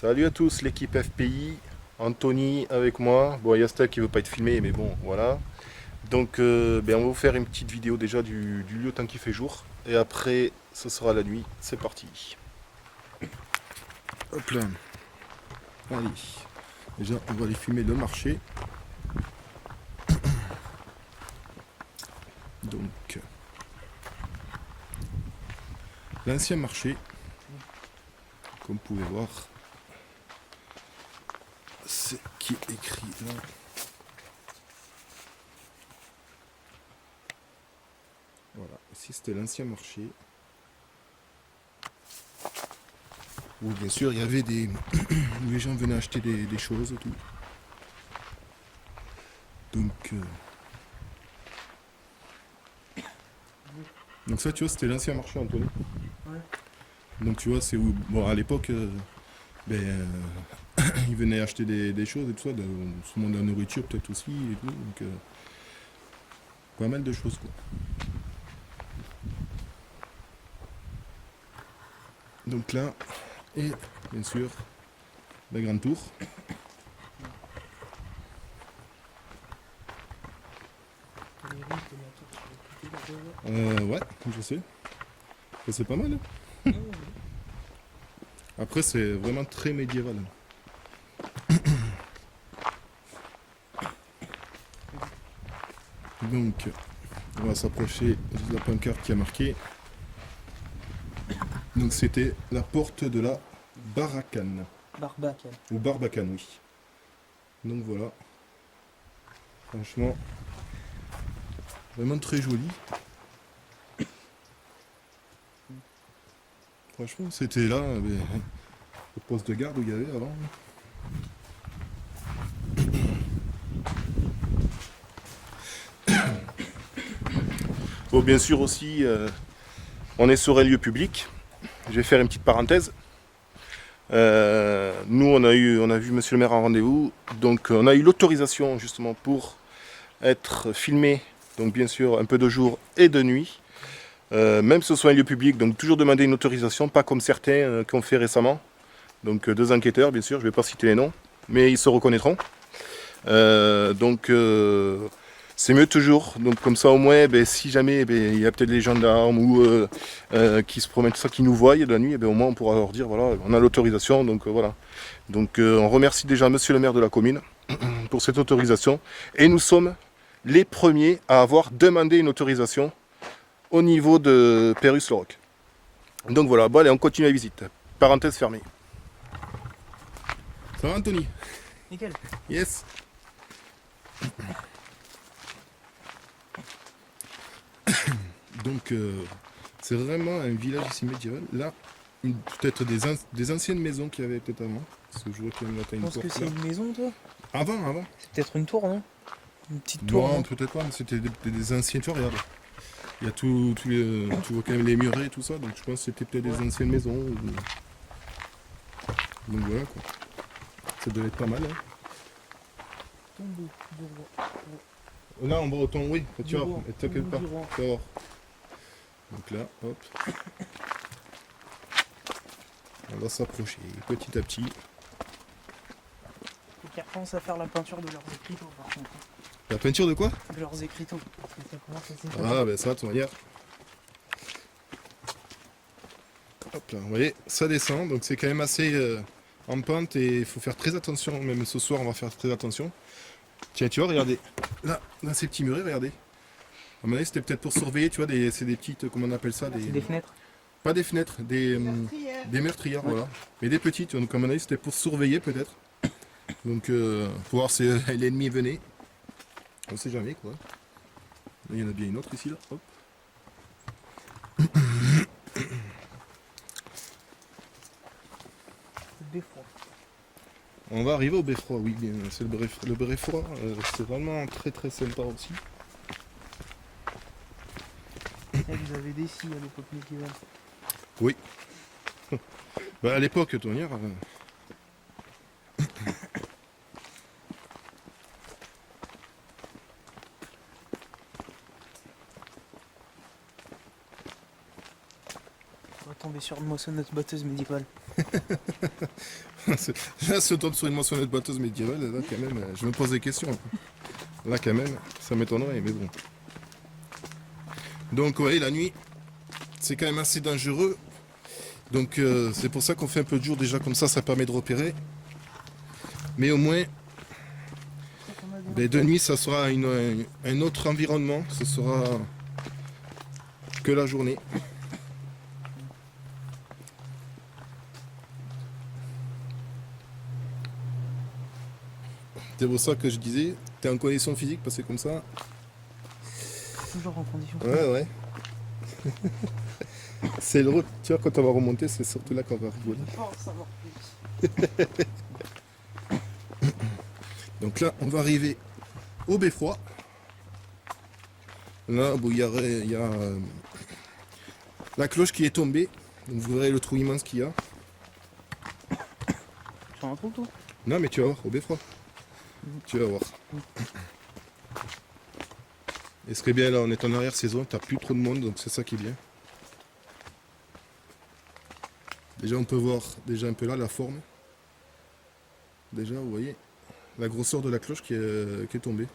Salut à tous, l'équipe FPI, Anthony avec moi. Bon, il y a Steph qui veut pas être filmé, mais bon, voilà. Donc, on va vous faire une petite vidéo déjà du lieu tant qu'il fait jour. Et après, ce sera la nuit. C'est parti. Hop là. Allez. Déjà, on va aller filmer le marché. Donc, l'ancien marché, comme vous pouvez voir, c'est qui est écrit là. Voilà, ici c'était l'ancien marché. Où bien sûr il y avait des. Les gens venaient acheter des choses et tout. Donc ça tu vois c'était l'ancien marché Anthony. Ouais. Donc tu vois c'est où. Bon à l'époque ils venaient acheter des choses et tout ça, sûrement de la nourriture peut-être aussi et tout. Donc pas mal de choses quoi. Donc là, et bien sûr, la grande tour. Ouais, je sais. Et c'est pas mal. Hein. Après, c'est vraiment très médiéval. Donc, on va s'approcher de la pancarte qui a marqué. Donc, c'était la porte de la Barbacane. Barbacane. Ou Barbacane, oui. Donc voilà. Franchement, vraiment très joli. Franchement, c'était là, le poste de garde où il y avait avant. Bon, bien sûr aussi, on est sur un lieu public. Je vais faire une petite parenthèse. Nous, on a vu Monsieur le maire en rendez-vous, donc on a eu l'autorisation justement pour être filmé, donc bien sûr un peu de jour et de nuit, même si ce soit un lieu public, donc toujours demander une autorisation, pas comme certains qui ont fait récemment. Donc deux enquêteurs, bien sûr, je ne vais pas citer les noms, mais ils se reconnaîtront. C'est mieux toujours. Donc comme ça au moins, si jamais il y a peut-être des gendarmes ou qui se promènent, tout ça, qui nous voient de la nuit, au moins on pourra leur dire voilà, on a l'autorisation. Donc voilà. Donc on remercie déjà Monsieur le maire de la commune pour cette autorisation. Et nous sommes les premiers à avoir demandé une autorisation au niveau de Pérus-le-Roc. Donc voilà, bon allez, on continue la visite. Parenthèse fermée. Ça va Anthony? Nickel. Yes. Donc c'est vraiment un village ici médiéval. Là, peut-être des anciennes maisons qu'il y avait peut-être avant. Parce que je vois qu'il y a Je pense que c'est une maison, toi. Avant. C'est peut-être une tour, non? Une petite tour, Non, non? peut-être pas, mais c'était des anciennes tours, regarde. Il y a tu vois quand même les murets et tout ça, donc je pense que c'était peut-être des anciennes maisons. Donc voilà quoi. Ça devait être pas mal. Hein. Tombeau du roi. Là en breton, oui, tu vois, roi. t'inquiète pas. Du roi. Tu vas voir. Donc là, hop. On va s'approcher petit à petit. Faut qu'ils repensent à faire la peinture de leurs écriteaux, par contre. La peinture de quoi? De leurs écriteaux. Parce que ça commence à s'effacer. Ah ben ça, de toute manière. Hop là, vous voyez, ça descend, donc c'est quand même assez en pente et il faut faire très attention, même ce soir on va faire très attention. Tiens, tu vois, regardez, là, dans ces petits murets, regardez. À mon avis, c'était peut-être pour surveiller, tu vois, c'est des petites, comment on appelle ça C'est des fenêtres. Pas des fenêtres, des meurtrières, Ouais. voilà. Mais des petites, donc à mon avis, c'était pour surveiller peut-être. Donc, pour voir si l'ennemi venait. On sait jamais, quoi. Là, il y en a bien une autre ici, là, hop. Beffroi. On va arriver au beffroi, oui, c'est le beffroi, c'est vraiment très très sympa aussi. Vous avez des scies à l'époque médiévale. Oui. Bah, à l'époque, Tonière. On va tomber sur une moissonneuse batteuse médiévale. Là, si on tombe sur une mentionnette batteuse médiévale, là, quand même, je me pose des questions. Là, quand même, ça m'étonnerait, mais bon. Donc, ouais, la nuit, c'est quand même assez dangereux. Donc, c'est pour ça qu'on fait un peu de jour déjà, comme ça permet de repérer. Mais au moins, de nuit, ça sera un autre environnement. Ce sera que la journée. C'est pour ça que je disais, t'es en condition physique, parce que comme ça. Toujours en condition. Ouais, ouais. C'est le route, tu vois, quand on va remonter, c'est surtout là qu'on va rigoler. Oh, ça va plus. Donc là, on va arriver au beffroi. Là, bon, il y a la cloche qui est tombée. Donc vous verrez le trou immense qu'il y a. Sur un trou, tout. Non, mais tu vas voir, au beffroi. Tu vas voir. Et ce qui est bien là, on est en arrière-saison, t'as plus trop de monde, donc c'est ça qui est bien. Déjà, on peut voir déjà un peu là la forme. Déjà, vous voyez, la grosseur de la cloche qui est tombée.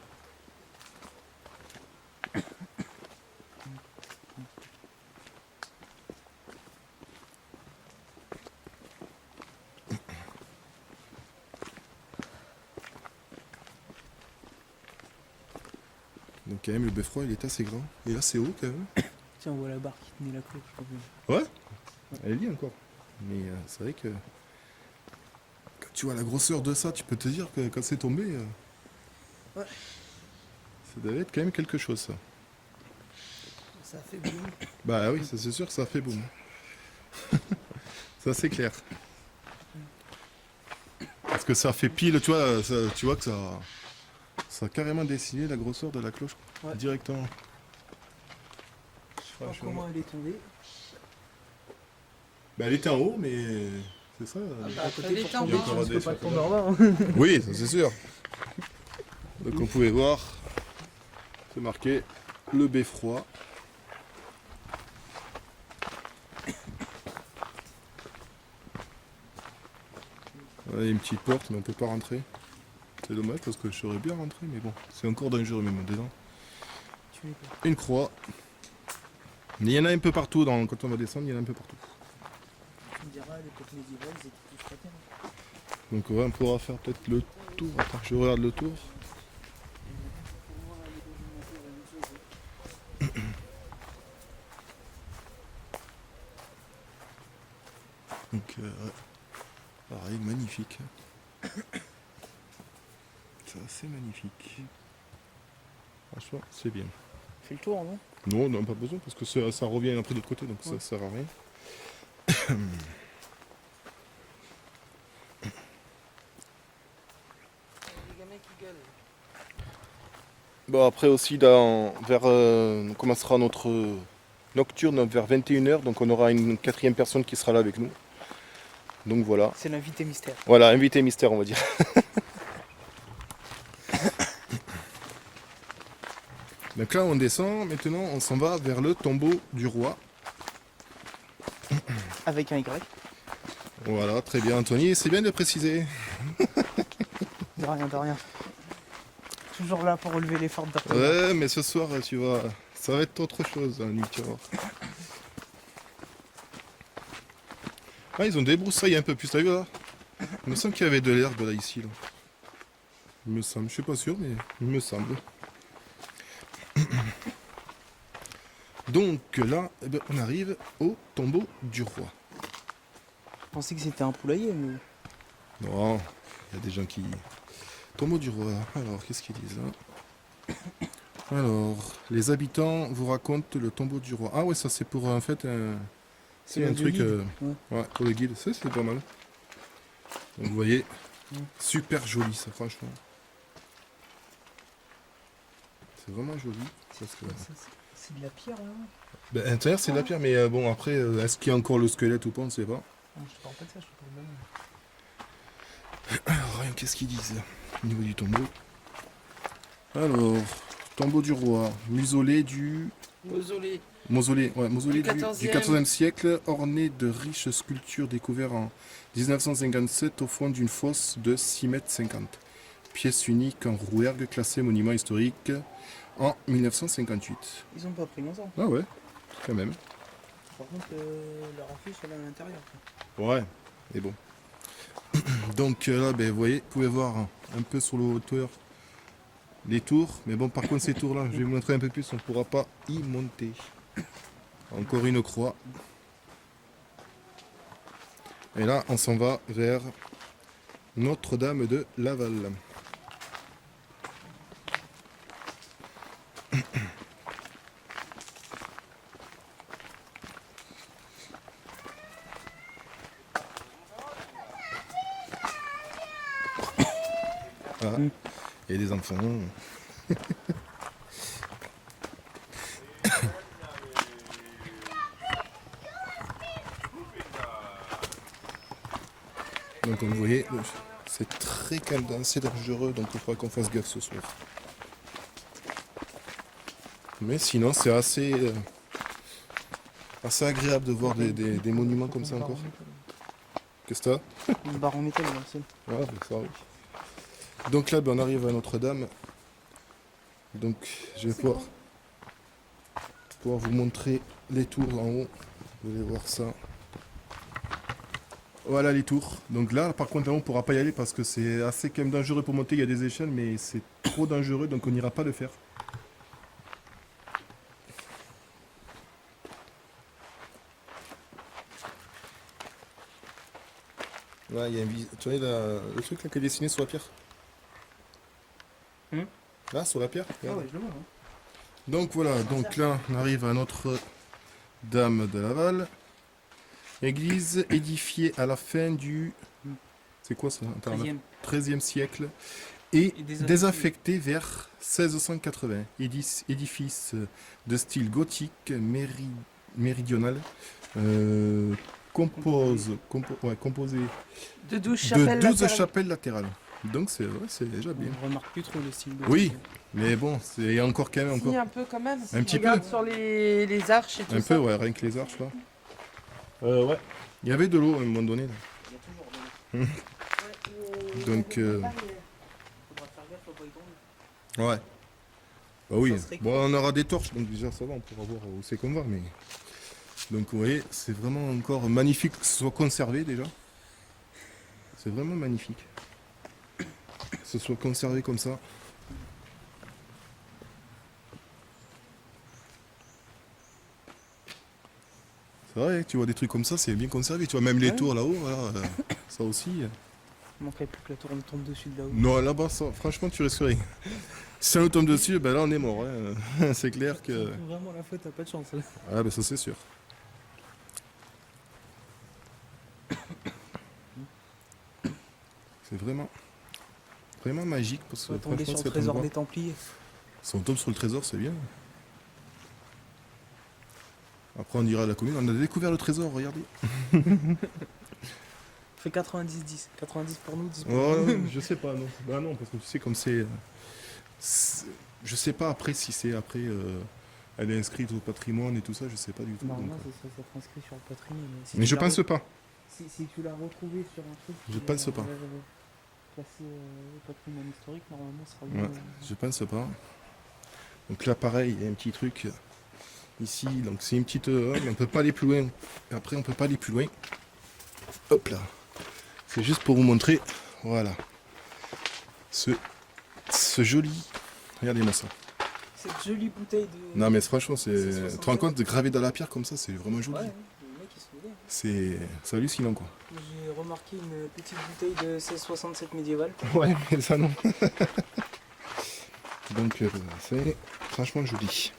Donc quand même, le beffroi, il est assez grand. Et là, c'est haut quand même. Tiens, on voit la barre qui tenait la cloche. Je crois. Ouais, elle est liée encore. Mais c'est vrai que quand tu vois la grosseur de ça, tu peux te dire que quand c'est tombé, Ouais. ça devait être quand même quelque chose ça. Ça fait boum. Bah oui, ça c'est sûr que ça fait boum. Ça c'est clair. Parce que ça fait pile, tu vois, tu vois que ça a carrément dessiné la grosseur de la cloche Ouais. directement. Je sais pas comment elle est tombée. Bah, elle était en haut, mais c'est ça. Elle était en Il y a bas. encore Je des peux pas sur tomber en bas. Hein. Oui, ça c'est sûr. Donc on pouvait voir, c'est marqué le beffroi. Il y a une petite porte, mais on peut pas rentrer. C'est dommage parce que je serais bien rentré, mais bon, c'est encore dangereux même dedans. Tu es quoi? Une croix. Mais il y en a un peu partout, quand on va descendre, il y en a un peu partout. Tu me diras, à l'époque médiévale, ils étaient tous chrétiens. Donc ouais, on pourra faire peut-être le tour. Attends, je regarde le tour. Donc ouais. Pareil, magnifique. C'est assez magnifique. Franchement, c'est bien. Fais le tour, non? Non, non, pas besoin, parce que ça revient après de l'autre côté, donc Ouais. ça sert à rien. Les gamins qui gueulent. Bon, après aussi, on commencera notre nocturne vers 21h, donc on aura une quatrième personne qui sera là avec nous. Donc voilà. C'est l'invité mystère. Voilà, invité mystère, on va dire. Donc là, on descend, maintenant on s'en va vers le tombeau du roi. Avec un Y. Voilà, très bien Anthony, c'est bien de préciser. De rien, de rien. Toujours là pour relever l'effort d'orthographe. Ouais, mais ce soir, tu vois, ça va être autre chose, la nuit, tu vois. Ah, ils ont débroussaillé un peu plus, t'as vu là? Il me semble qu'il y avait de l'herbe là, ici. Là. Il me semble, je suis pas sûr, mais il me semble. Donc là, eh ben, on arrive au tombeau du roi. Je pensais que c'était un poulailler, mais. Non, il y a des gens qui... Tombeau du roi, alors qu'est-ce qu'ils disent là? Alors, les habitants vous racontent le tombeau du roi. Ah ouais, ça c'est pour en fait un... C'est un le truc... guide. Ouais. Ouais, pour le guide, ça c'est pas mal. Donc vous voyez, Mm. super joli ça, franchement. C'est vraiment joli. Parce que... C'est de la pierre là. Ben, à l'intérieur c'est de la pierre, mais bon après, est-ce qu'il y a encore le squelette ou pas, on ne sait pas. Non, je te parle pas de ça, je te parle de là. Alors, rien, qu'est-ce qu'ils disent au niveau du tombeau? Alors, tombeau du roi, mausolée du Mausolée. Mausolée, ouais, mausolée Du du 14e. 14e siècle, orné de riches sculptures découvertes en 1957 au fond d'une fosse de 6,50 m. Pièce unique en Rouergue, classée monument historique en 1958. Ils ont pas pris longtemps. Ah ouais, quand même. Par contre, leur affiche, elle est à l'intérieur. Ouais, mais bon. Donc là, ben, vous voyez, vous pouvez voir un peu sur le hauteur les tours. Mais bon, par contre, ces tours-là, je vais vous montrer un peu plus, on ne pourra pas y monter. Encore une croix. Et là, on s'en va vers Notre-Dame de Laval. Ah, et des enfants. Donc comme vous voyez, c'est très calme, assez dangereux, donc il faudra qu'on fasse gaffe ce soir. Mais sinon, c'est assez agréable de voir des monuments comme ça encore. Qu'est-ce que t'as? Une barre en métal, là, c'est. Ouais, c'est ça, oui. Donc là, ben, on arrive à Notre-Dame. Donc je vais pouvoir vous montrer les tours en haut. Vous allez voir ça. Voilà les tours. Donc là, par contre, là, on ne pourra pas y aller parce que c'est assez quand même dangereux pour monter. Il y a des échelles, mais c'est trop dangereux, donc on n'ira pas le faire. Ouais, il y a tu vois le truc là qui est dessiné sur la pierre. Là, sur la pierre. Ah Regarde. ouais, je le vois. Hein. Donc voilà, donc là, on arrive à Notre-Dame de Laval. Église édifiée à la fin du... C'est quoi ça? Attends, 13e. 13e siècle. Et Et désaffectée vers 1680. Édifice de style gothique méridional. Composé De 12 de chapelles 12 latérales. chapelles latérales. Donc c'est déjà bien. On remarque plus trop le style de. Oui, mais bon, c'est encore quand même Si, encore. un peu quand même. Un petit Regarde peu. sur les arches et tout Un ça. peu, ouais, rien que les arches là. Ouais. Il y avait de l'eau à un moment donné. Là. Il y a toujours de l'eau. Donc, Faudra faire gaffe, faut pas y tomber. ouais. Bah oui. Ça serait Bon, on aura des torches, donc déjà ça va, on pourra voir où c'est qu'on va. Mais... Donc vous voyez, c'est vraiment encore magnifique que ce soit conservé déjà. C'est vraiment magnifique. Que ce soit conservé comme ça. C'est vrai, tu vois des trucs comme ça, c'est bien conservé. Tu vois, même les Ouais. tours là-haut, voilà, ça aussi. Il manquerait plus que la tour nous tombe dessus de là-haut. Non, là-bas, ça, franchement, tu risques rien. Si ça nous tombe dessus, ben là, on est mort. Hein. C'est clair que... Vraiment, la faute, t'as pas de chance. Là. Ah, ben ça, c'est sûr. C'est vraiment magique. Parce que On va tomber franchement, sur le cet trésor endroit, des Templiers. si on tombe sur le trésor, c'est bien. Après, on ira à la commune. On a découvert le trésor, regardez. Fait 90-10. 90 pour nous, 10 pour Oh, nous. je sais pas, non. Bah non, parce que tu sais, comme je sais pas après si c'est après... elle est inscrite au patrimoine et tout ça, je sais pas du tout. Normalement, donc, ça s'inscrit sur le patrimoine. Si mais tu je l'as pense pas. Si tu l'as retrouvé sur un truc. Je qui pense est, pas. Classé au patrimoine historique, normalement, ça sera Ouais, bien. je pense pas. Donc là, pareil, il y a un petit truc ici. Donc c'est une petite... mais on peut pas aller plus loin. Après, on peut pas aller plus loin. Hop là. C'est juste pour vous montrer, voilà, ce joli... Regardez-moi ça. Cette jolie bouteille de. Non mais franchement, tu C'est te rends compte de graver dans la pierre comme ça, c'est vraiment joli. Ouais, le mec il se fait bien. C'est hallucinant quoi. J'ai remarqué une petite bouteille de 1667 médiévale. Ouais, mais ça non. Donc c'est franchement joli.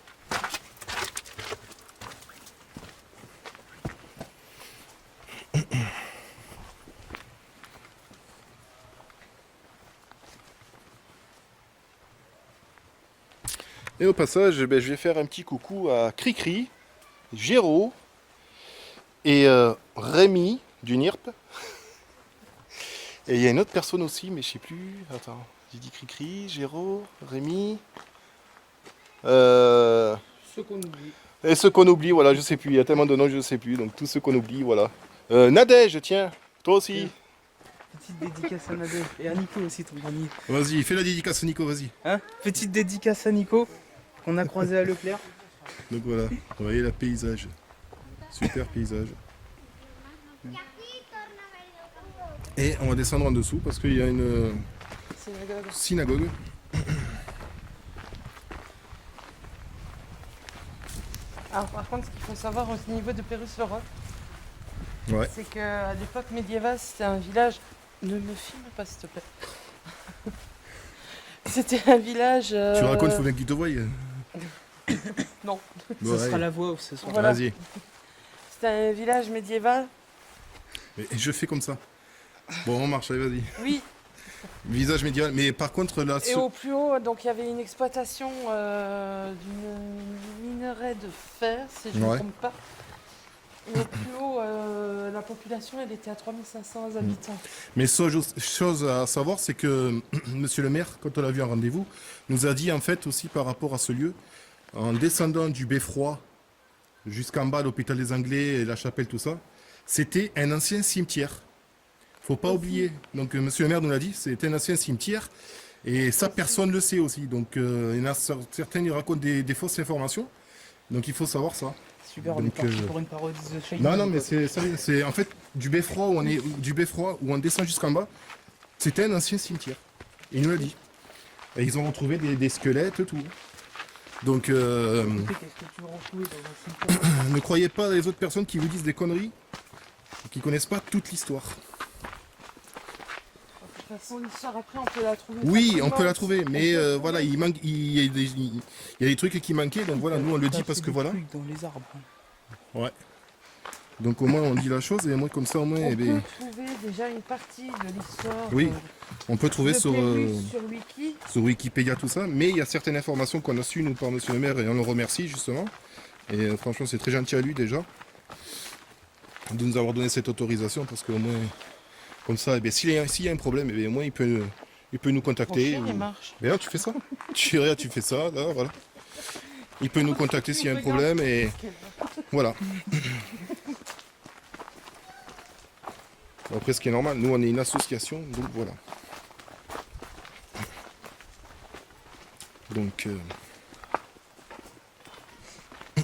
Et au passage, ben, je vais faire un petit coucou à Cricri, Géraud et Rémi du NIRP. Et il y a une autre personne aussi, mais je sais plus. Attends, j'ai dit Cricri, Géraud, Rémi. ce qu'on oublie. Et ce qu'on oublie, voilà, je sais plus, il y a tellement de noms, je sais plus, donc tout ce qu'on oublie, voilà. Nadège, tiens, toi aussi. Petite dédicace à Nadège. Et à Nico aussi, ton ami. Vas-y, fais la dédicace, Nico, vas-y. Hein, petite dédicace à Nico, qu'on a croisé à Leclerc. Donc voilà, vous voyez le paysage. Super paysage. Et on va descendre en dessous parce qu'il y a une synagogue. Alors par contre, ce qu'il faut savoir au niveau de Pérus-le-Roc, Ouais. c'est qu'à l'époque médiévale, c'était un village... Ne me filme pas, s'il te plaît. C'était un village... Tu racontes, il faut bien qu'il te voie. Non. Bon, Ça sera allez. la voix ce soir. Voilà. Vas-y. C'était un village médiéval. Et je fais comme ça. Bon, on marche, allez, vas-y. Oui. Visage médiéval. Mais par contre, là, Et au plus haut, donc il y avait une exploitation d'une minerai de fer, si je ne me Ouais. trompe pas. Et au plus haut, la population, elle était à 3500 habitants. Mais chose à savoir, c'est que monsieur le maire, quand on l'a vu en rendez-vous, nous a dit en fait aussi par rapport à ce lieu, en descendant du beffroi jusqu'en bas, l'hôpital des Anglais, la chapelle, tout ça, c'était un ancien cimetière. Faut pas oublier. Donc monsieur le maire nous l'a dit, c'était un ancien cimetière. Et ça, personne ne le sait aussi. Donc il y en a certains qui racontent des fausses informations. Donc il faut savoir ça. Super, on est Donc, parti pour une parodie de Shane. Non, mais c'est en fait du beffroi où on descend jusqu'en bas. C'était un ancien cimetière. Il nous l'a dit. Et ils ont retrouvé des squelettes, tout. Donc Qu'est-ce que tu veux retrouver dans un cimetière? ne croyez pas les autres personnes qui vous disent des conneries, qui connaissent pas toute l'histoire. De toute façon, l'histoire, après, on peut la trouver. Oui, on facilement. peut la trouver, mais On peut voilà, il manque, il y a des trucs qui manquaient, donc voilà, nous on le dit T'as parce fait que des voilà. trucs dans les arbres. Ouais. Donc au moins on dit la chose et moi comme ça au moins, On eh ben, peut trouver déjà une partie de l'histoire. Oui, on peut trouver de sur Pérus sur Wiki. Wikipédia tout ça, mais il y a certaines informations qu'on a su nous par monsieur le maire et on le remercie justement. Et franchement c'est très gentil à lui déjà de nous avoir donné cette autorisation parce qu'au moins comme ça, eh ben, s'il y a un problème, eh ben, au moins il peut nous Mon contacter. chien, ou- il marche. Ben là tu fais ça, tu fais ça, là voilà. Il peut nous contacter s'il y a un problème et voilà. Après ce qui est normal, nous on est une association, donc voilà. Donc là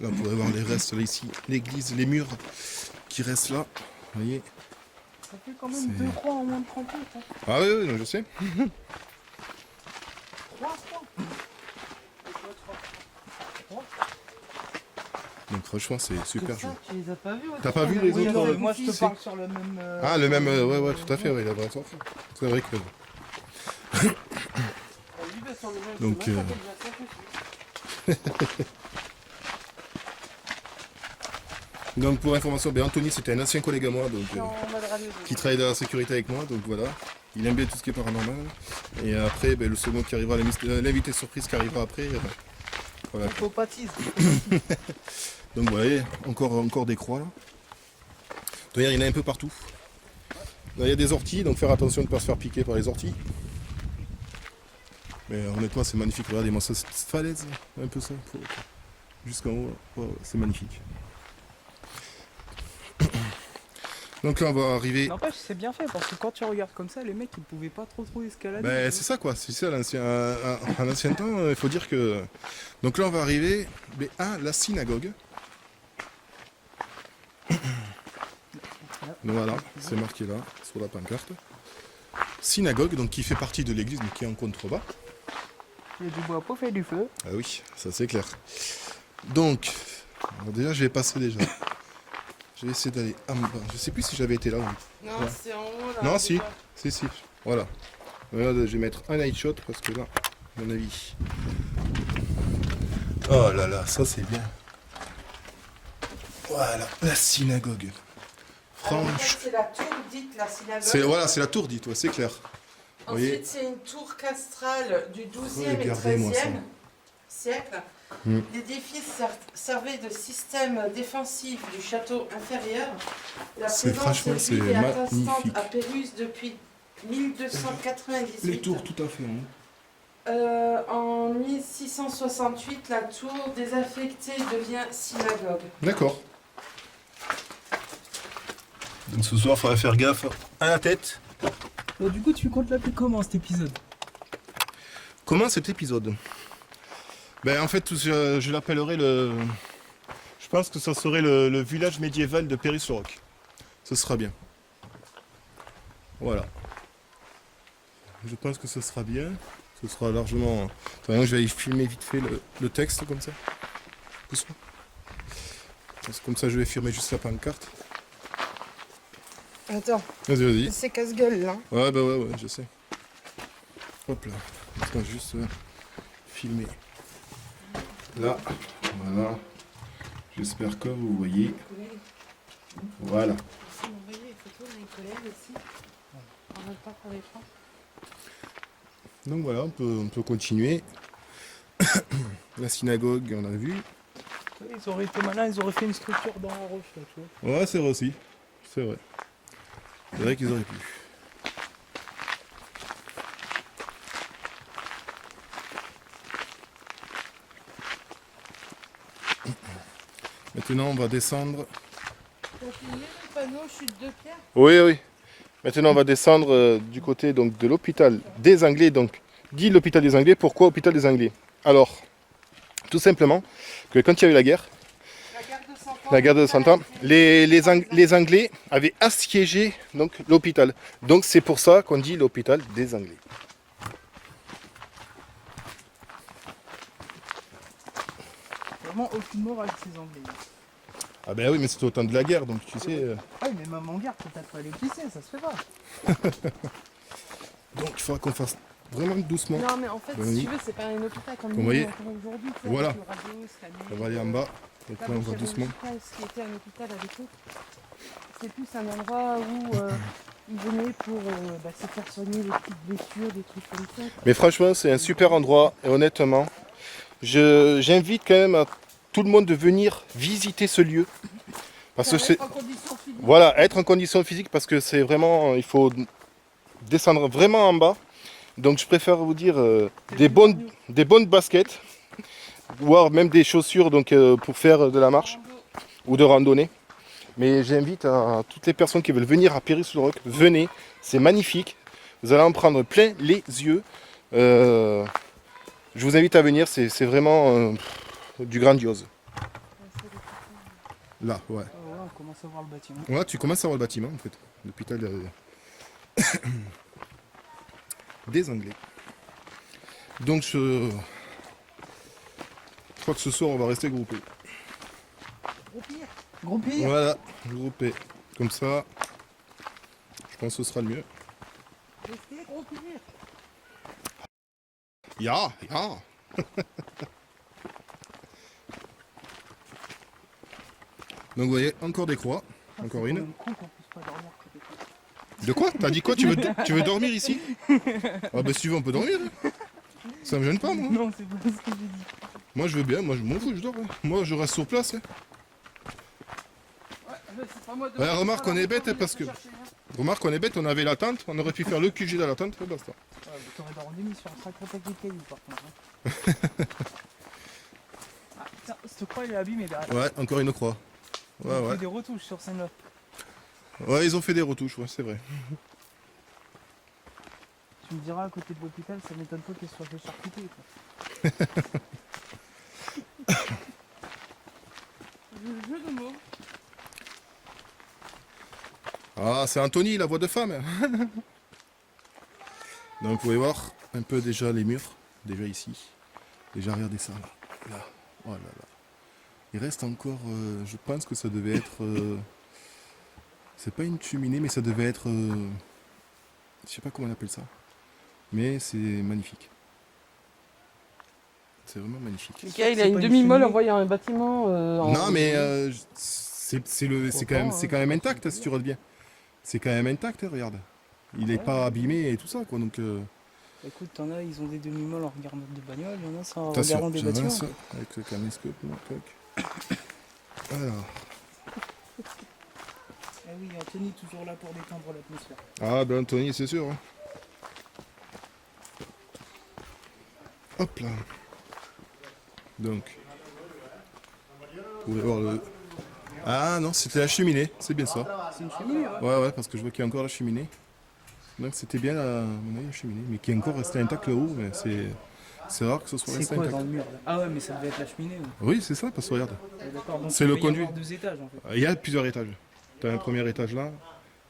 vous pouvez voir les restes là ici, l'église, les murs qui restent là, vous voyez. Ça fait quand même C'est- 2 croix en moins de 30 ans. Ah oui, oui, non, je sais. 3 croix. Donc franchement c'est super Ça, joli. tu les as pas vus T'as pas vu les Oui, autres non, mais moi je te si. parle sur le même. Ah le même, ouais, tout à fait, oui, d'accord. C'est vrai que. Donc, Donc pour information, ben, Anthony c'était un ancien collègue à moi donc, qui travaille dans la sécurité avec moi, donc voilà. Il aime bien tout ce qui est paranormal. Et après, ben, le second qui arrivera, l'invité surprise qui arrivera après. Voilà. Hypopatise. Donc vous voyez, encore des croix là. D'ailleurs il y en a un peu partout. Là, il y a des orties, donc faire attention de ne pas se faire piquer par les orties. Mais honnêtement c'est magnifique, regardez-moi ça, cette falaise, un peu ça, jusqu'en haut, là. Oh, c'est magnifique. Donc là on va arriver. N'empêche, c'est bien fait parce que quand tu regardes comme ça, les mecs ils pouvaient pas trop escalader. Ben, c'est ça quoi, c'est ça à l'ancien temps, il faut dire que. Donc là on va arriver à la synagogue. Voilà, c'est marqué là, sur la pancarte. Synagogue, donc qui fait partie de l'église, mais qui est en contrebas. Il y a du bois pour faire du feu. Ah oui, ça c'est clair. Donc, alors déjà je vais passer déjà. Je vais essayer d'aller en bas. Je sais plus si j'avais été là. Non, Ouais. c'est en haut là. Non, déjà. si, voilà. Voilà, je vais mettre un night shot parce que là, à mon avis. Oh là là, ça c'est bien. Voilà, la synagogue. Alors, en Franche. fait, c'est la tour dite la synagogue. C'est la tour dite, ouais, c'est clair. Vous voyez. Ensuite, c'est une tour castrale du XIIe et Regardez-moi ça. XIIIe siècle. Mm. L'édifice servait de système défensif du château inférieur. La C'est présence franchement, c'est juive est attestante magnifique. à Pérus depuis 1298. Les tours, tout à fait. Hein. En 1668, la tour désaffectée devient synagogue. D'accord. Donc ce soir, il faudra faire gaffe à la tête. Du coup, tu comptes l'appeler comment cet épisode? Comment cet épisode? Ben en fait, je l'appellerai le... Je pense que ça serait le village médiéval de Péry-sur-Roc. Ce sera bien. Voilà. Je pense que ce sera bien. Ce sera largement... Enfin, je vais filmer vite fait le texte comme ça. Doucement. Parce que comme ça, je vais filmer juste la pancarte. Attends, Vas-y, vas-y. c'est casse-gueule là. Ouais, bah ouais, je sais. Hop là. On va juste filmer. Là, voilà. J'espère que vous voyez. Voilà. Si vous voyez les photos de mes collègues aussi, en même temps pour les France. Donc voilà, on peut continuer. La synagogue, on a vu. Ils auraient été malins, ils auraient fait une structure dans la roche, là, tu vois. Ouais, c'est vrai aussi. C'est vrai. C'est vrai qu'ils auraient pu. Maintenant, on va descendre. T'as filmé le panneau chute de pierre? Oui, oui. Maintenant, on va descendre du côté donc, de l'hôpital des Anglais. Donc, dit l'hôpital des Anglais. Pourquoi hôpital des Anglais? Alors, tout simplement que quand il y a eu la guerre de 100 ans, les Anglais avaient assiégé donc, l'hôpital. Donc, c'est pour ça qu'on dit l'hôpital des Anglais. Vraiment aucune morale, ces Anglais. Ah ben oui, mais c'était au temps de la guerre, donc tu sais... Ah oui, mais même en guerre, peut-être pas les pisser, ça se fait pas. Donc, il faudra qu'on fasse vraiment doucement. Non, mais en fait, Oui. si tu veux, c'est pas un hôpital comme Vous nous voyez on aujourd'hui. tu sais, Voilà. avec le radio, scanner, On va aller en bas. Donc là, on va doucement. Ce qui était un hôpital à l'époque, c'est plus un endroit où ils venaient pour se faire soigner les petites blessures, des trucs comme ça. Mais franchement, c'est un super endroit. Et honnêtement, j'invite quand même à tout le monde de venir visiter ce lieu. Parce que c'est... En condition physique. Voilà, être en condition physique parce que c'est vraiment... Il faut descendre vraiment en bas. Donc je préfère vous dire des bonnes baskets. Voire même des chaussures donc, pour faire de la marche ou de randonnée. Mais j'invite à toutes les personnes qui veulent venir à Péry-sur-Roc, venez, c'est magnifique. Vous allez en prendre plein les yeux. Je vous invite à venir, c'est vraiment du grandiose. Là, ouais. Ah ouais, on commence à voir le bâtiment. Ouais, tu commences à voir le bâtiment en fait. L'hôpital des Anglais. Donc je crois que ce soir on va rester groupés. Gros pire. Voilà, groupés. Comme ça, je pense que ce sera le mieux. Ya. Donc vous voyez, encore des croix. Encore une. De quoi? T'as dit quoi? Tu veux dormir ici? Ah bah si tu veux on peut dormir. Ça me gêne pas moi. Non, c'est pas ce que j'ai dit. Moi je veux bien, moi je m'en fous, je dors. Moi je reste sur place. Ouais, remarque on est bête parce que... Remarque on est bête, on avait la tente, on aurait pu faire le QG dans la tente, et basta. Ouais, t'aurais dormi sur un sacré paquet de cailloux par contre. Hein. Ah putain, cette croix elle est abîmée derrière. Ouais, encore une croix. Ils Ouais, ont ouais. fait des retouches sur celle-là. Ouais, ils ont fait des retouches, ouais, c'est vrai. Tu me diras à côté de l'hôpital, ça m'étonne pas qu'elle soit fait charcuter quoi. Jeu de mots. Ah, c'est Anthony, la voix de femme. Donc vous pouvez voir un peu déjà les murs, déjà ici. Déjà regardez ça là. Là. Oh là là. Il reste encore, je pense que ça devait être... c'est pas une cheminée, mais ça devait être... je sais pas comment on appelle ça. Mais c'est magnifique. C'est vraiment magnifique. Michael, il a une demi-molle en voyant un bâtiment. Non, mais c'est quand même intact si tu regardes bien. C'est quand même intact, regarde. Il n'est pas abîmé et tout ça, quoi. Donc, Écoute, t'en as, ils ont des demi-molles en regardant des bagnoles, il y en a ça en attention, regardant des bâtiments. j'avance avec le caméscope. Alors. Ah oui, Anthony toujours là pour détendre l'atmosphère. Ah, ben Anthony, c'est sûr. Hein. Hop là. Donc. Vous pouvez voir le... Ah non, c'était la cheminée, c'est bien ça. C'est une cheminée, ouais. Ouais, parce que je vois qu'il y a encore la cheminée. Donc c'était bien à mon avis la cheminée, mais qui est encore resté intact là-haut, mais c'est rare que ce soit C'est resté quoi intact. dans le mur là? Ah ouais, mais ça devait être la cheminée. Ouais. Oui, c'est ça, parce que regarde. D'accord, donc C'est il le devait y conduit. avoir 2 étages en fait. Il y a plusieurs étages. Tu as un premier étage là,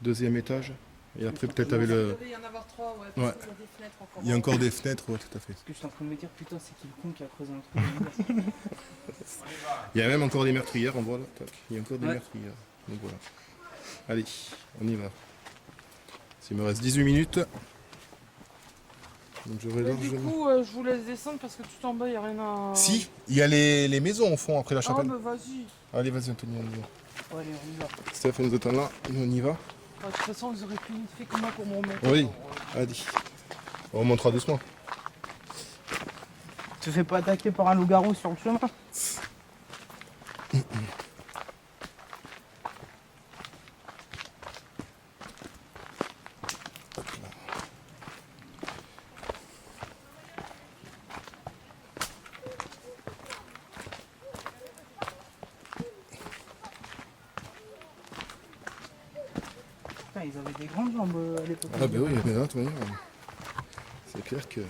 deuxième étage, et après peut-être tu avais le... Il devait y en avoir 3, ouais. Ouais. Parce qu'il y a des fenêtres encore. Il y a encore des fenêtres, ouais, tout à fait. Parce que je suis en train de me dire, putain, c'est qui le con qui a creusé un trou dans le mur. Il y a même encore des meurtrières, on voit là. Tac. Il y a encore des Ouais. meurtrières. Donc voilà. Allez, on y va. Il me reste 18 minutes. Donc j'aurai Mais du largement... coup, je vous laisse descendre parce que tout en bas, il n'y a rien à. Si, il y a les maisons au fond après la Ah, chapelle. bah vas-y. Allez, vas-y Anthony, on y va. Ouais, allez, on y va. Steph, on nous attend là, nous on y va. De toute façon, vous aurez plus vite fait que moi pour me remettre. Oui, allez. On remontera doucement. Tu te fais pas attaquer par un loup-garou sur le chemin? Putain, ils avaient des grandes jambes à l'époque. Ah bah oui, mais là, de toute manière, c'est clair que...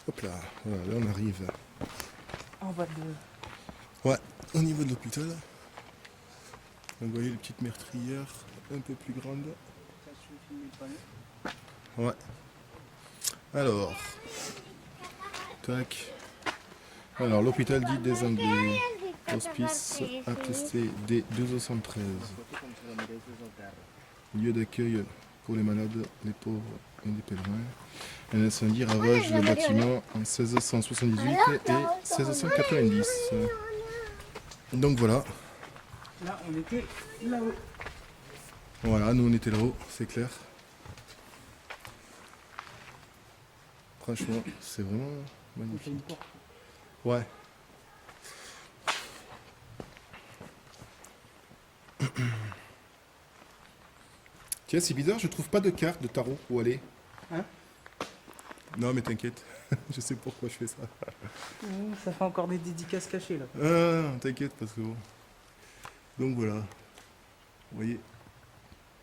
Hop là, voilà, là on arrive En bas de... au niveau de l'hôpital. Donc vous voyez les petites meurtrières un peu plus grandes. Ouais. Alors. Tac. Alors l'hôpital dit des Anglais. Hospice attesté dès 1213. Lieu d'accueil pour les malades, les pauvres et les pèlerins. Un incendie ravage le bâtiment en 1678 et 1690. Donc voilà. Là, on était là-haut. Voilà, nous on était là-haut, c'est clair. Franchement, c'est vraiment On fait magnifique. une porte. Ouais. Tiens, c'est bizarre, je trouve pas de carte de tarot où aller. Hein? Non, mais t'inquiète, je sais pourquoi je fais ça. Ça fait encore des dédicaces cachées là. Ah, t'inquiète, parce que bon. Donc voilà. Vous voyez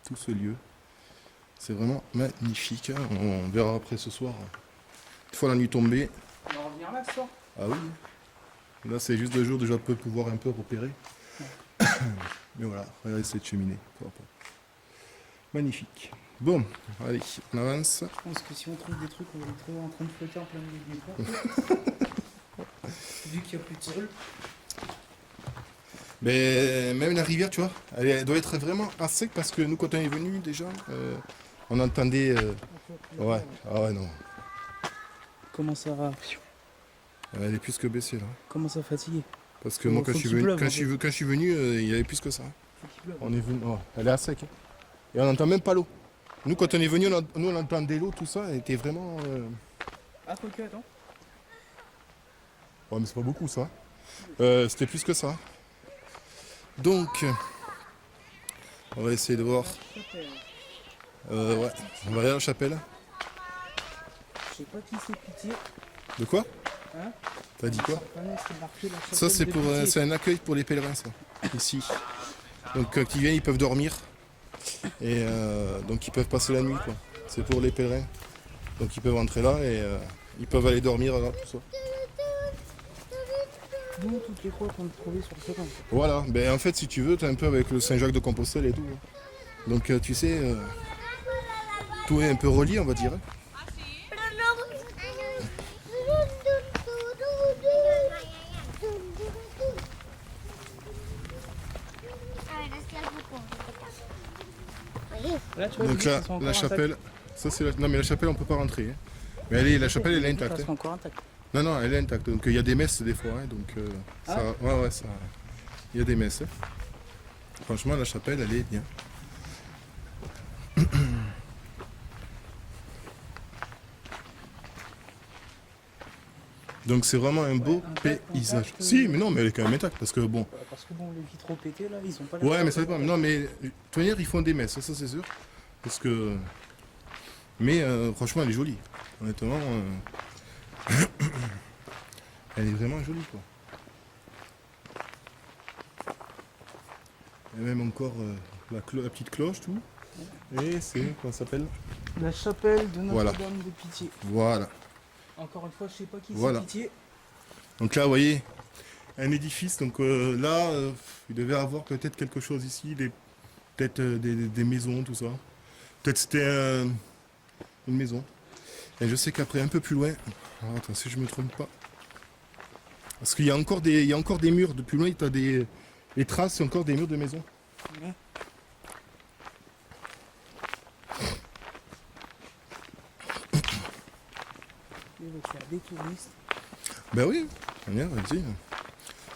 tout ce lieu. C'est vraiment magnifique. Hein. On verra après ce soir. Une fois la nuit tombée. On va revenir là ce soir. Ah oui. Là, c'est juste le jour où je peux pouvoir un peu repérer. Mais voilà, regardez cette cheminée. Magnifique. Bon, allez, on avance. Je pense que si on trouve des trucs, on va les trouver en train de flotter en plein milieu des portes. Vu qu'il n'y a plus de sol. Mais même la rivière, tu vois, elle doit être vraiment à sec parce que nous, quand on est venu déjà, on entendait. Ouais, ah ouais, non. Comment ça va? Elle est plus que baissée là. Comment ça fatigue? Parce que Faut- moi, quand faut je suis qu'il venu, pleuve, quand en je suis, quand je suis venu, il y avait plus que ça. Faut qu'il pleuve. On est venu, oh, elle est à sec. Hein. Et on n'entend même pas l'eau. Nous, quand on est venu, nous, on entendait l'eau, tout ça, elle était vraiment. Ah, quoique, attends. Ouais, mais c'est pas beaucoup ça. C'était plus que ça. Donc, on va essayer de voir. Ouais, on va aller à la chapelle. Je sais pas qui c'est pitié. De quoi? Hein? T'as dit quoi? C'est marqué la Ça, chapelle c'est de pour, Pitié. c'est un accueil pour les pèlerins, ça. Ici. Donc, quand ils viennent, ils peuvent dormir. Et donc, ils peuvent passer la nuit, quoi. C'est pour les pèlerins. Donc, ils peuvent entrer là et ils peuvent aller dormir là, tout ça. D'où toutes les croix qu'on a trouvées sur le terrain. Voilà, ben en fait si tu veux, t'es un peu avec le Saint-Jacques de Compostelle et tout. hein. Donc tu sais, tout est un peu relié on va dire. Là, tu vois, Donc les là, vis, ils sont encore la chapelle, ça c'est la... Non mais la chapelle on peut pas rentrer. hein. Mais la chapelle elle est intactes. intacte. Elles hein. sont encore intactes. Non, non, elle est intacte. Donc il y a des messes des fois. hein, donc ça, ouais, ça. Il y a des messes. hein. Franchement la chapelle elle est bien. Donc c'est vraiment un beau intact, paysage. intact, Si, mais non, mais elle est quand même intacte parce que bon. Parce que bon, les vitraux pétés là, ils ont pas Ouais, mais ça dépend. Non, mais de toute manière, ils font des messes, ça c'est sûr. Parce que. Mais franchement, elle est jolie. Honnêtement, elle est vraiment jolie quoi. Il y a même encore la petite cloche, tout. Et c'est, comment ça s'appelle? La chapelle de Voilà. Notre-Dame de Pitié. Voilà. Encore une fois, je sais pas qui Voilà. c'est Pitié. Donc là, vous voyez, un édifice. Donc là, il devait avoir peut-être quelque chose ici, peut-être des maisons, tout ça. Peut-être c'était une maison. Et je sais qu'après, un peu plus loin, alors, attends, si je me trompe pas, parce qu'il y a encore des murs. De plus loin, tu as les traces, c'est encore des murs de maison. Ouais. Et donc, il y a des touristes. Ben oui, regarde, vas-y.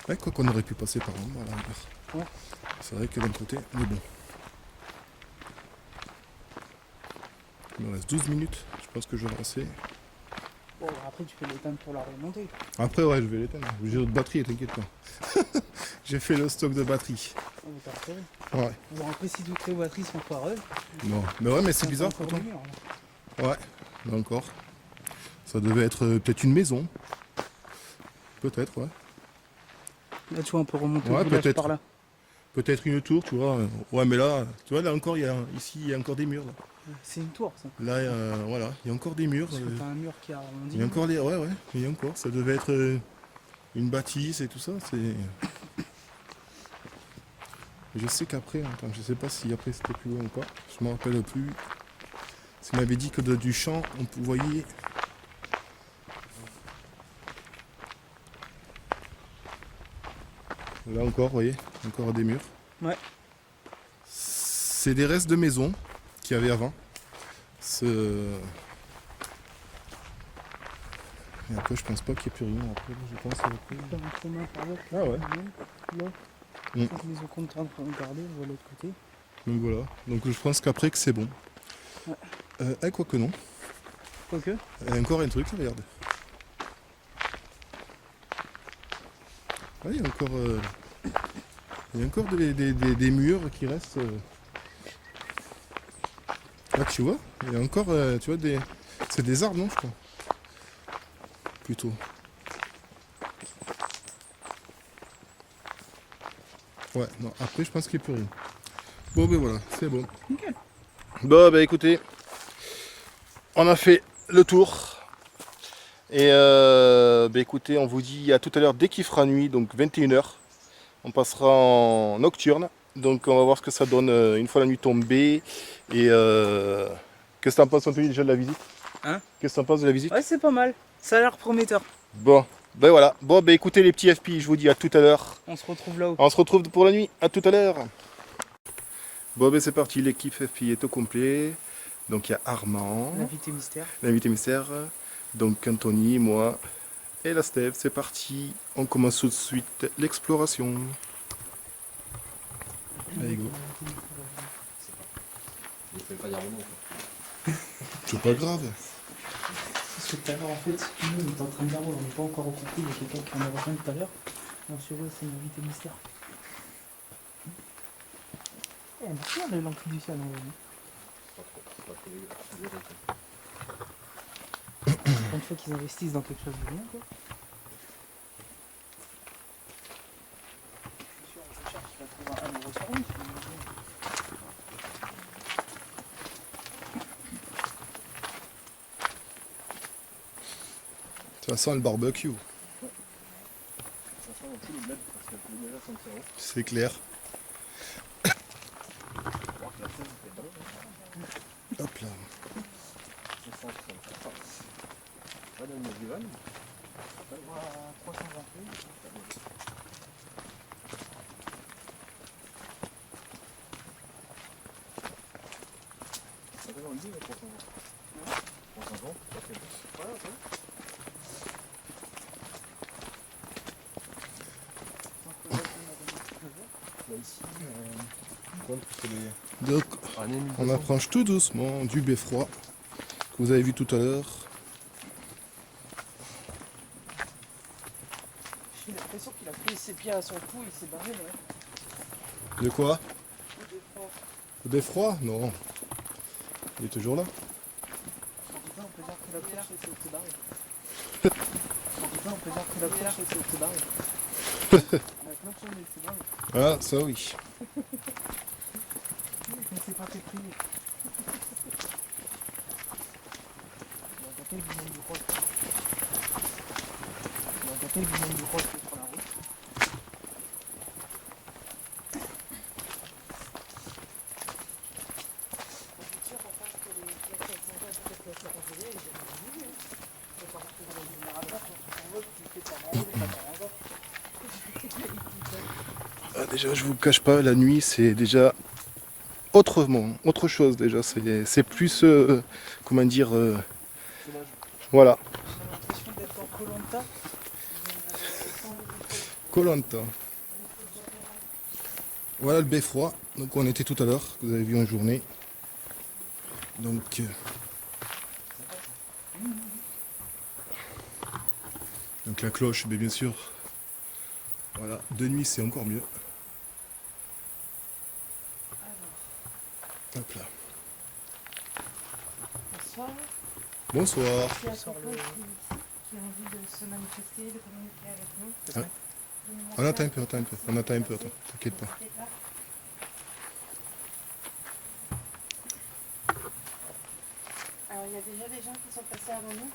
Ouais, quoi qu'on aurait pu passer par là. Voilà. Ouais. C'est vrai que d'un côté, mais bon. Il me reste 12 minutes, je pense que je vais passer. Bon, après, tu peux l'éteindre pour la remonter. Après, ouais, je vais l'éteindre. J'ai d'autres batteries, t'inquiète pas. J'ai fait le stock de batteries. Oh, mais t'as intérêt. Ouais. Bon, après, si toutes les batteries sont foireuses. Non. Mais ouais, mais c'est bizarre encore pourtant. mieux, hein. Ouais, là encore. Ça devait être peut-être une maison. Peut-être, ouais. Là, tu vois, on peut remonter Ouais, le village peut-être. par là. Peut-être une tour, tu vois. Ouais, mais là, tu vois, là encore, ici, il y a encore des murs. Là, C'est une tour, ça. là voilà, il y a encore des murs. Parce que t'as un mur qui a arrondi. Il y a encore des. Ouais, ouais, il y a encore. Ça devait être une bâtisse et tout ça. C'est. Je sais qu'après, attends, je sais pas si après c'était plus loin ou pas. Je m'en rappelle plus. Parce qu'il m'avait dit que du champ, on voyait. Là encore, vous voyez, encore des murs. Ouais. C'est des restes de maisons qu'il y avait avant. Et après, je pense pas qu'il y ait plus rien. Après, je pense qu'il y a plus... Faire un chemin par là. Ah ouais. Là. Mm. Je pense qu'ils ont contraint de regarder, on va de l'autre côté. Donc voilà. Donc je pense qu'après que c'est bon. Ouais. Quoi que non. Quoique. Encore un truc, regarde. Ah, il y a encore, des murs qui restent. Là, tu vois, il y a encore, tu vois, c'est des arbres, non, je crois. Plutôt. Ouais, non, après, je pense qu'il n'y a plus rien. Bon, ben voilà, c'est bon. Nickel. Bon, ben écoutez, on a fait le tour. Et écoutez, on vous dit à tout à l'heure dès qu'il fera nuit, donc 21h. On passera en nocturne. Donc on va voir ce que ça donne une fois la nuit tombée. Et qu'est-ce que t'en penses un peu déjà de la visite? Hein? Qu'est-ce que t'en penses de la visite? Ouais, c'est pas mal. Ça a l'air prometteur. Bon, ben voilà. Bon, ben écoutez les petits FP, je vous dis à tout à l'heure. On se retrouve là-haut. On se retrouve pour la nuit. À tout à l'heure. Bon, ben c'est parti. L'équipe FP est au complet. Donc il y a Armand, L'invité mystère. l'invité mystère. Donc Anthony, moi et la Steph, c'est parti. On commence tout de suite l'exploration. Allez go. C'est pas grave. Parce que tout à l'heure, en fait, si tu veux, on est en train de dire, on n'est pas encore au complet, il y a quelqu'un qui en a rejoint tout à l'heure. Non, sur eux, c'est l'invité mystère. Eh, merci, on a l'entrée du ciel, on une fois qu'ils investissent dans quelque chose de bien, quoi. Je suis sûr, je cherche, tu vas trouver un euro sur une, Ça sent le barbecue. C'est clair. Hop là. Donc, on approche tout doucement du beffroi que vous avez vu tout à l'heure. pierre à son cou, il s'est barré là. De quoi? Coup de froid. Beffroi? Non. Il est toujours là. En tout cas, on peut dire que la cloche s'est barrée. En tout cas, on peut dire que la cloche s'est barrée. La cloche s'est barrée. Ah, ça oui. Mais c'est pas fait prier. Bon, côté du monde du roche. Bon, côté du monde du roche sur la route. C'est sûr qu'on pense que les pierres qu'elles sont là, peut-être qu'elles sont congelées, et j'ai pas vu. C'est pas rentrer dans le générateur, quand tu t'envoles, tu fais pas mal, pas mal. Ah, déjà, je vous cache pas, la nuit, c'est déjà autre chose déjà. C'est plus, comment dire, C'est là, voilà, j'ai l'impression d'être en Koh-Lanta. Koh-Lanta. Voilà le beffroi. Donc on était tout à l'heure, que vous avez vu en journée. Donc, donc la cloche, mais bien sûr. Voilà, de nuit c'est encore mieux. Hop là. Bonsoir. Bonsoir. Qui a qui a envie de se manifester, de communiquer avec nous. On attend un peu, on attend un peu, attends, t'inquiète pas. Alors il y a déjà des gens qui sont passés avant nous.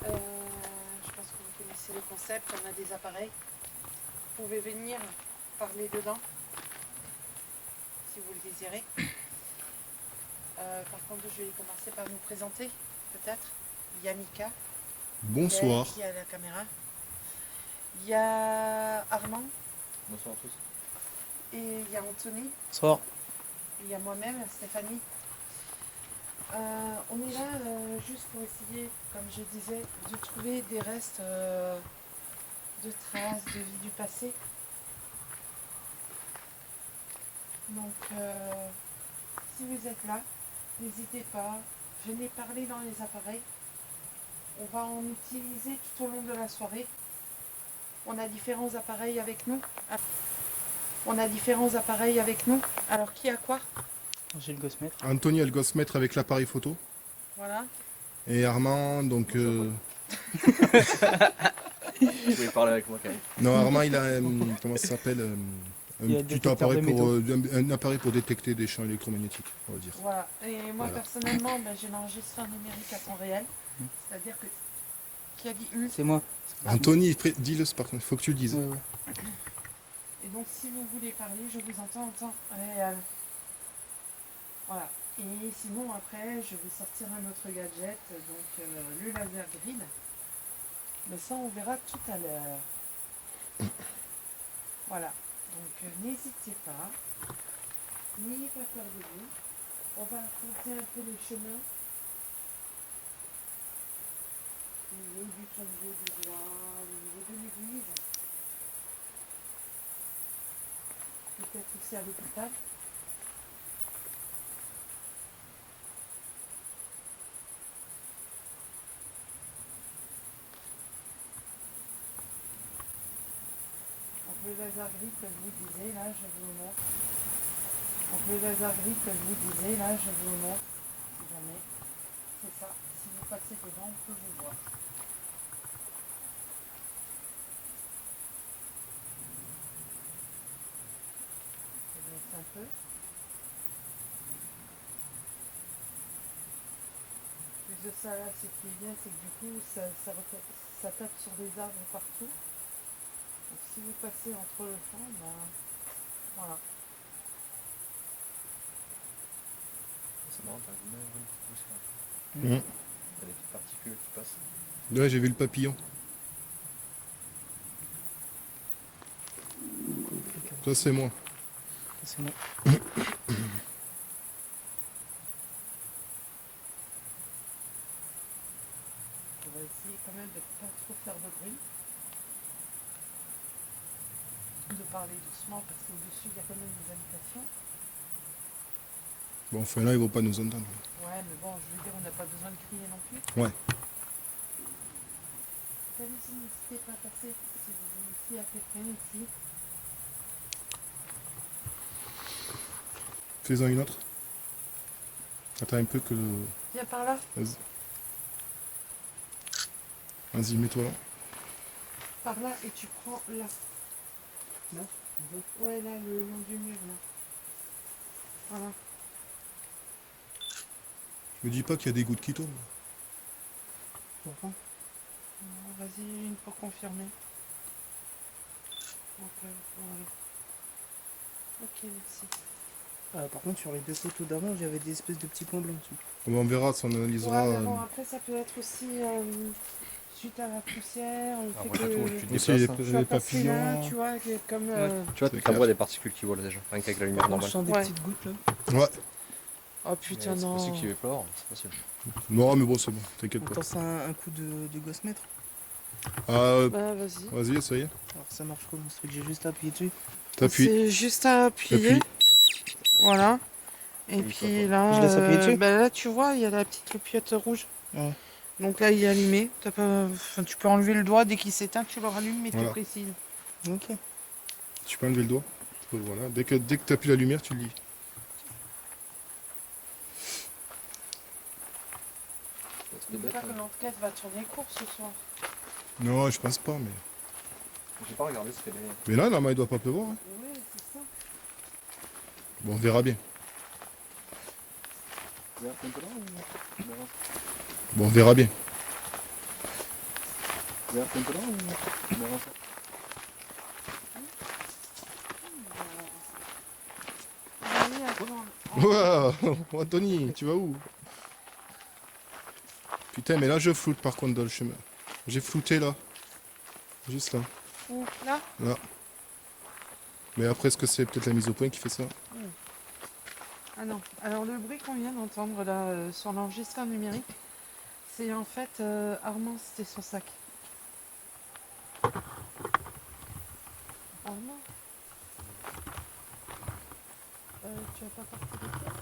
Je pense que vous connaissez le concept, on a des appareils. Vous pouvez venir parler dedans, si vous le désirez. Par contre, je vais commencer par nous présenter, peut-être. Il y a Mika. Bonsoir. Qui a la caméra. Il y a Armand. Bonsoir à tous. Et il y a Anthony. Bonsoir. Il y a moi-même, Stéphanie. On est là juste pour essayer, comme je disais, de trouver des restes de traces de vie du passé. Donc, si vous êtes là, n'hésitez pas, venez parler dans les appareils. On va en utiliser tout au long de la soirée. On a différents appareils avec nous. Alors, qui a quoi? J'ai le gosse maître. Anthony a le gosse-maître avec l'appareil photo. Voilà. Et Armand, donc... Vous pouvez parler avec moi quand même. Non, Armand, il a, comment ça s'appelle Il y a un un petit détecteur appareil de pour, un appareil pour détecter des champs électromagnétiques, on va dire. Voilà. Et moi, Voilà. personnellement, j'ai l'enregistreur numérique à temps réel. C'est-à-dire que... Qui a dit C'est moi. Anthony, dis-le par contre, il faut que tu le dises. Ouais, ouais. Et donc, si vous voulez parler, je vous entends. Voilà. Et sinon, après, je vais sortir un autre gadget, donc le laser grid. Mais ça, on verra tout à l'heure. Voilà. Donc, n'hésitez pas. N'ayez pas peur de vous. On va affronter un peu les chemins. Au niveau du tombeau du roi, au niveau de l'église. Peut-être aussi à l'hôpital. Donc le laser gris, comme je vous disais, là, je vous le montre. Donc le laser gris, comme je vous disais, là, je vous le montre. Si jamais. C'est ça. Si vous passez devant, on peut vous voir. Je vais mettre un peu. Plus de ça, là, ce qui est bien, c'est que du coup, ça tape sur des arbres partout. Donc si vous passez entre le champ, voilà. C'est marrant, t'as une petite poussière. Mhm. T'as des petites particules qui passent. Ouais, j'ai vu le papillon. Ça, c'est moi. C'est moi. On va essayer quand même de ne pas trop faire de bruit. De parler doucement parce qu'au-dessus, il y a quand même des habitations. Bon, enfin là, ils vont pas nous entendre. Ouais, mais bon, je veux dire, on n'a pas besoin de crier non plus. Ouais. allez-y, n'hésitez pas à passer si s'il y a quelqu'un ici. Fais-en une autre. Attends un peu que... Viens par là. Vas-y. Vas-y, mets-toi là. Par là et tu prends là. Là. Ouais, là, le long du mur, là. Voilà. Je me dis pas qu'il y a des gouttes qui tombent. J'entends. Non, vas-y, une pour confirmer. Ok, voilà. Ok, merci. Par contre, sur les deux photos d'avant, j'avais des espèces de petits points blancs dessus. On verra si on analysera. Ouais, mais bon, après, ça peut être aussi suite à la poussière, le fait Après tout, que tu te aussi déplaces. tu les sois passé là, papillons. tu vois, comme... Tu vois, C'est t'as clair. des particules qui volent déjà, rien qu'avec la lumière Je normale. sens des Ouais. petites gouttes là. Ouais. Oh putain, C'est non. possible qu'il y ait pleuvoir, c'est possible. Non, mais bon, c'est bon, t'inquiète On pas. tente un coup de gosse-mètre. Bah, vas-y. Vas-y, essaye. Alors ça marche comment ce truc? J'ai juste appuyé dessus. T'appuies. C'est juste à appuyer. Appuie. Voilà. Et Oui, puis papa. là, Je laisse appuyer dessus bah, là, tu vois, il y a la petite loupiote rouge. Ouais. Donc là, il est allumé. T'as pas... enfin, tu peux enlever le doigt dès qu'il s'éteint, tu le rallumes, mais Voilà. tu précises. Ok. Tu peux enlever le doigt. Voilà. Dès que t'appuies la lumière, tu le lis. C'est N'oublie bête, pas que hein. l'enquête va tourner court ce soir. Non, je pense pas, mais. J'ai pas regardé ce qu'elle est. Mais là, normalement, il doit pas pleuvoir. Hein. Oui, c'est ça. Bon, on verra bien. Bon, on verra bien. Allez, attends. Ouah, Anthony, tu vas où? Putain, mais là, je floute par contre dans le chemin. J'ai flouté là. Juste là. Où là? Là. Mais après, est-ce que c'est peut-être la mise au point qui fait ça? Ah non. Alors le bruit qu'on vient d'entendre là sur l'enregistreur numérique, c'est en fait Armand, c'était son sac. Armand, tu as pas porté de pièces?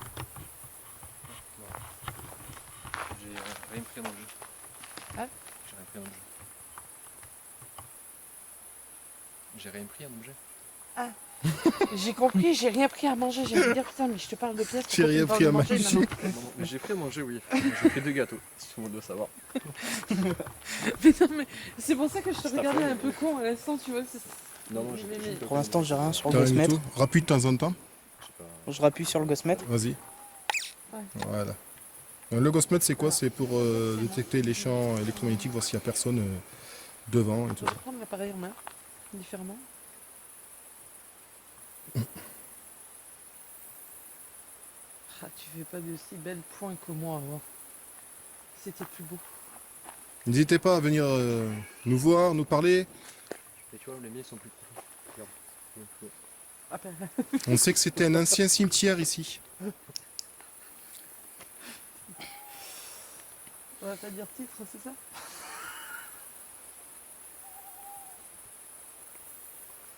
J'ai rien pris à manger. Hein? J'ai rien pris à manger. J'ai rien pris à manger. J'ai compris, j'ai rien pris à manger. J'ai envie de dire putain, mais je te parle de pièces. J'ai pourquoi tu rien me parles pris de à manger. maintenant Mais j'ai pris à manger, oui. J'ai pris 2 gâteaux, si tout le monde doit savoir. Mais non, mais c'est pour ça que je te C'est regardais affreux. un peu con à l'instant, tu vois. Non, non, j'ai Mais- pas Pour l'instant, j'ai rien sur le T'as rien du gosse-mètre. tout. Rappuie de temps en temps. J'ai pas- Je rappuie sur le gosse-mètre. Vas-y. Ouais. Voilà. Le Gosmet, c'est quoi? C'est pour détecter les champs électromagnétiques, voir s'il n'y a personne devant et tout Je ça. vais prendre l'appareil en main, différemment. Ah, tu fais pas de si belles points que moi avant. C'était plus beau. N'hésitez pas à venir nous voir, nous parler. Et tu vois, les miens sont plus profonds. Regarde. Ah ben, On sait que c'était un ancien cimetière ici. on va pas dire titre, c'est ça?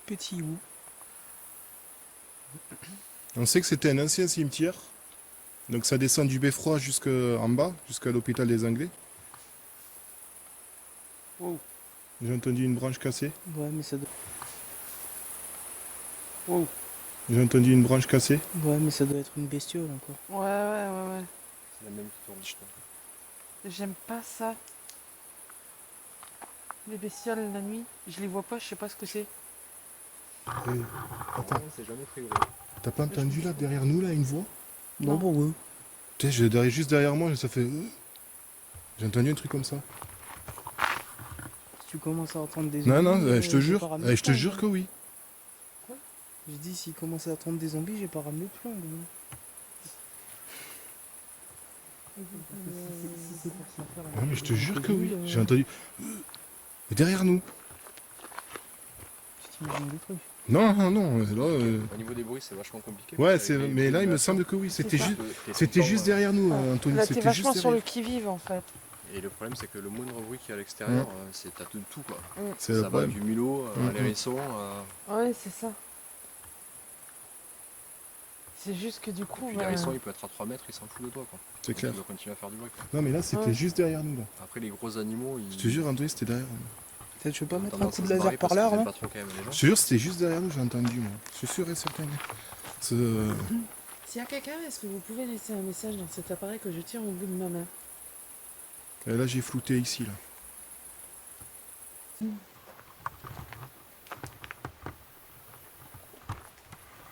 Petit ou. On sait que c'était un ancien cimetière. Donc ça descend du beffroi jusqu'en bas, jusqu'à l'hôpital des Anglais. Wow. J'ai entendu une branche cassée. Ouais, mais ça doit... Wow. J'ai entendu une branche cassée. Ouais, mais ça doit être une bestiole encore. Ouais. C'est la même qui tourne, je crois. J'aime pas ça. Les bestioles la nuit, je les vois pas, je sais pas ce que c'est. Attends, Non, c'est jamais très gros. t'as pas entendu là, derrière nous, là, une voix? Non, Non. bon, ouais. Putain, juste derrière moi, ça fait... J'ai entendu un truc comme ça. Si tu commences à entendre des Non, zombies... non, je te j'ai jure. pas ramené Je te de jure flingue, que oui. hein. J'ai dit, s'il commence à entendre des zombies, j'ai pas ramené de flingue. moi. Si c'est pour se faire Non, mais je te jure que oui. euh, J'ai entendu... Derrière nous. Tu t'imagines des trucs. Non, là... Au niveau des bruits, c'est vachement compliqué. Ouais, parce qu'avec les mais là, il me illuminations, semble que oui. C'était ça. juste... t'es tout C'était le temps, juste derrière nous, Anthony. Là, t'es C'était vachement juste sur le derrière. qui-vive en fait. Et le problème, c'est que le moindre bruit qu'il y a à l'extérieur, t'as de tout, quoi. C'est Ça le va problème. du mulot à Mm. l'hérisson. Ouais, c'est ça. C'est juste que du coup, Puis l'hérisson, il peut être à 3 mètres, il s'en fout de toi, quoi. C'est clair. Il doit continuer à faire du bruit, quoi. Non, mais là, c'était Ouais. juste derrière nous, là. Après, les gros animaux, ils... Je te jure, Anthony, c'était derrière nous. Tu veux pas mettre un Tendance coup à de se laser barrer par parce là, qu'ils aiment non? pas trop quand même les gens. Je te jure, c'était juste derrière nous, j'ai entendu moi. Je suis sûr et certain. S'il y a quelqu'un, est-ce que vous pouvez laisser un message dans cet appareil que je tiens au bout de ma main? Et là j'ai flouté ici là.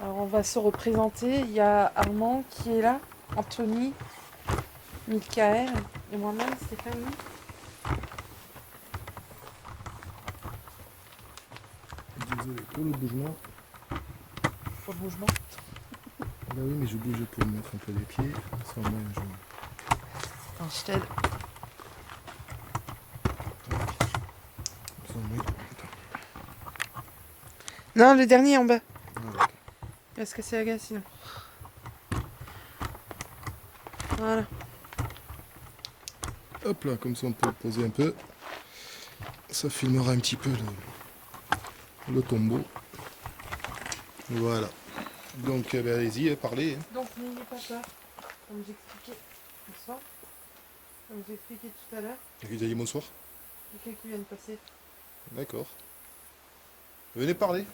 Alors on va se représenter. Il y a Armand qui est là, Anthony, Michael et moi-même, Stéphanie. Désolé pour le bougement. Pour le mouvement. Bah oui mais je bouge pour me mettre un peu les pieds. Sans moi je. Attends, je t'aide. Sans moi. Non, le dernier en bas. Ah, d'accord. Parce que c'est la gaz sinon. Voilà. Hop là, comme ça on peut le poser un peu. Ça filmera un petit peu le tombeau. Voilà. Donc allez-y, parlez. Hein. Donc n'ayez pas peur. Comme j'expliquais bonsoir. Comme j'expliquais tout à l'heure, Vous avez dit bonsoir. quelqu'un qui vient de passer. D'accord. Venez parler.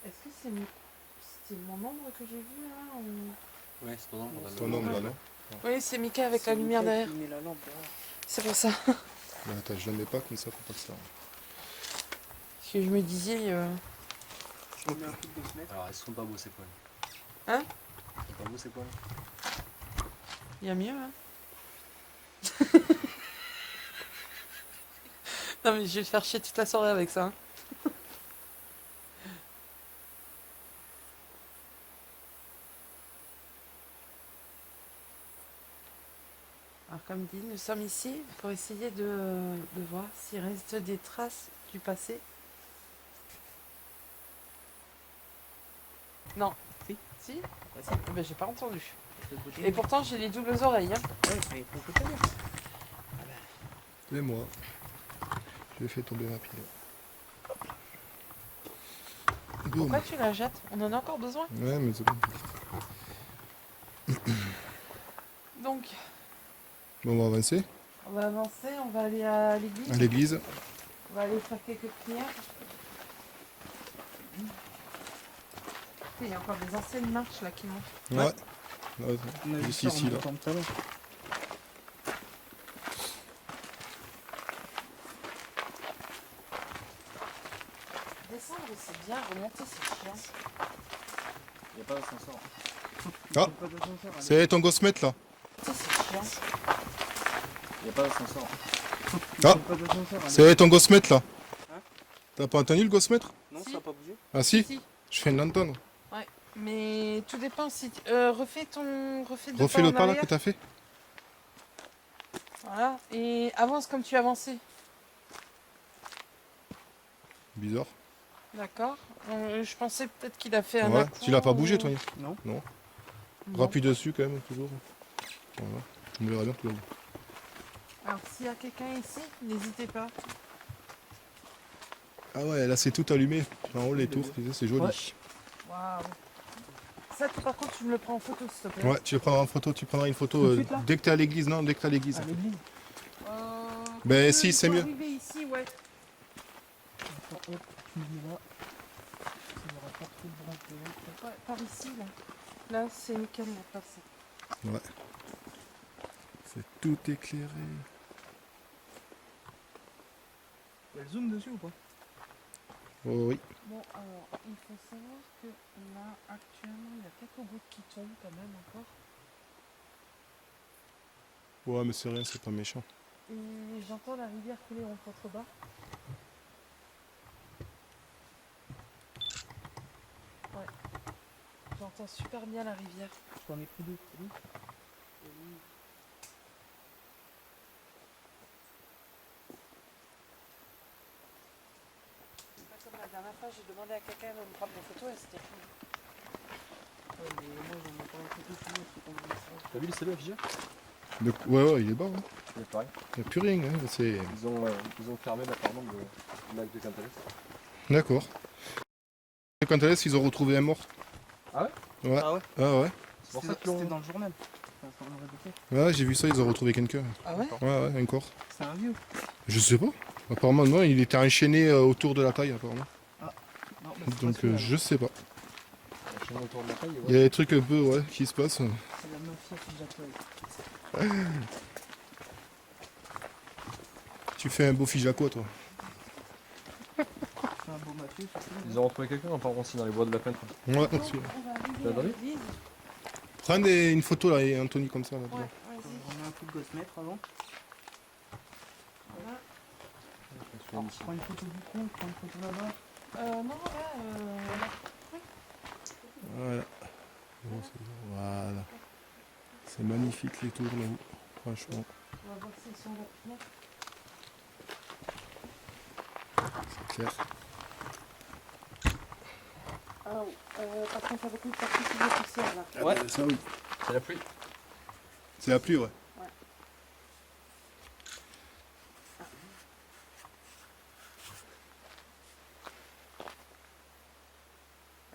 Est-ce que c'était mon ombre que j'ai vu là ou... Ouais, c'est ton ombre. Ton nom là, non? Oui, c'est Mika avec la lumière derrière. Met la lampe derrière. C'est pour ça. Bah, attends, je ne mets pas comme ça, faut pas que ça. Parce que je me disais... Je mets un coup de 2 mètres. Alors, ils sont pas beaux ces poils. Hein? Ils sont pas beaux ces poils. Il y a mieux, hein. Non mais je vais te faire chier toute la soirée avec ça. Hein. Alors comme dit, nous sommes ici pour essayer de voir s'il reste des traces du passé. Non. Si. Si? Bah, si. Eh ben, j'ai pas entendu. De l'autre côté. Et pourtant j'ai les doubles oreilles. Hein. Ouais, mais il faut que tu mettes. Et moi. Je vais faire tomber ma pile. Boum. Pourquoi tu la jettes? On en a encore besoin. Ouais, mais c'est bon. Donc, Bon, on va avancer. on va avancer, on va aller à l'église. À l'église. On va aller faire quelques prières. Il y a encore des anciennes marches là qui montent. Ouais. Ouais, On a vu Juste ça en ici, là. montant tout à l'heure. Descendre c'est bien, remonter c'est chiant. Il n'y a pas d'ascenseur. Ah, Pas d'ascenseur, allez. c'est ton gosse-mètre là. Remonter c'est chiant. Il n'y a pas d'ascenseur. Ah, Pas d'ascenseur, allez. c'est ton gosse-mètre là. Hein? T'as pas entendu le gosse-mètre? Non, Si. ça a pas bougé. Ah si, Si. je viens de l'entendre. Ouais, mais tout dépend si... refais ton... Refais Refais le pas pas en là arrière. que t'as fait. Voilà, et avance comme tu avançais. Bizarre. D'accord. Je pensais peut-être qu'il a fait un Ouais, coup, tu l'as pas bougé ou- toi. Non. Non. Rappuie dessus quand même, toujours. Voilà. On verra bien tout là. Alors s'il y a quelqu'un ici, n'hésitez pas. Ah ouais, là c'est tout allumé. En haut les tours, tu sais, c'est joli. Waouh. Ça, par contre, tu me le prends en photo, s'il te plaît. Ouais, tu prendras en photo, tu prendras une photo Tout de suite, là dès que t'es à l'église, non, dès que t'es à l'église. À l'église. Ben, que si, il c'est faut mieux. arriver ici, ouais. Attends, hop, tu me dis là. Ça n'aura pas trop de bras. Ouais, par ici, là. Là, c'est nickel, la place. Ouais. C'est tout éclairé. Elle zoom dessus ou pas? Oh oui. Bon, alors, il faut savoir que là, actuellement, il y a quelques gouttes qui tombent quand même encore. Ouais, mais c'est rien, c'est pas méchant. Et j'entends la rivière couler en contrebas. Ouais. J'entends super bien la rivière. Je t'en ai pris deux. C'est bon. C'est pas comme la dernière fois, j'ai demandé à quelqu'un de me prendre des photos et c'était fini. Ouais, mais moi j'en ai pas un peu plus, c'est comme ça. T'as vu le salut affiché? Ouais, il est bas. Hein. C'est pareil. Il n'y a plus rien. Hein. C'est... Ils ont fermé l'appartement de lac de Cantalès. D'accord. Quand est-ce qu'ils ont retrouvé un mort? Ah ouais? Ouais. Ah ouais. Ah ouais. pour ça qu'ils C'était l'ont. dans le journal. Enfin, on le répétait. Ouais, j'ai vu ça, ils ont retrouvé quelqu'un. Ah ouais? Ouais, ouais, un corps. C'est un vieux. Je sais pas. Apparemment, non, il était enchaîné autour de la taille, apparemment. Non, bah, c'est pas Donc, celui-là, je sais pas. La chaîne autour de la taille, Il y a des trucs un peu, ouais, qui se passent. c'est la mafia Figeac. Tu fais un beau fiche à quoi, toi? C'est un beau mafieux, surtout. Ils ont retrouvé quelqu'un apparemment aussi dans les bois de la peintre. Ouais, Donc, merci. on va arriver T'as à entendu l'église. Prends une photo là, et Anthony comme ça. Là, Ouais, dedans. vas-y. On met un coup de gosse maître avant. Voilà. Alors, je prends une photo du con, je prends une photo là-bas. Non, là, Voilà. Bon, voilà. C'est magnifique les tours là-haut. Franchement, on va voir s'ils sont là maintenant. c'est clair. Ah, par contre, il y a beaucoup de particules de poussière là. Ouais. Ça oui. C'est la pluie. C'est la pluie, ouais.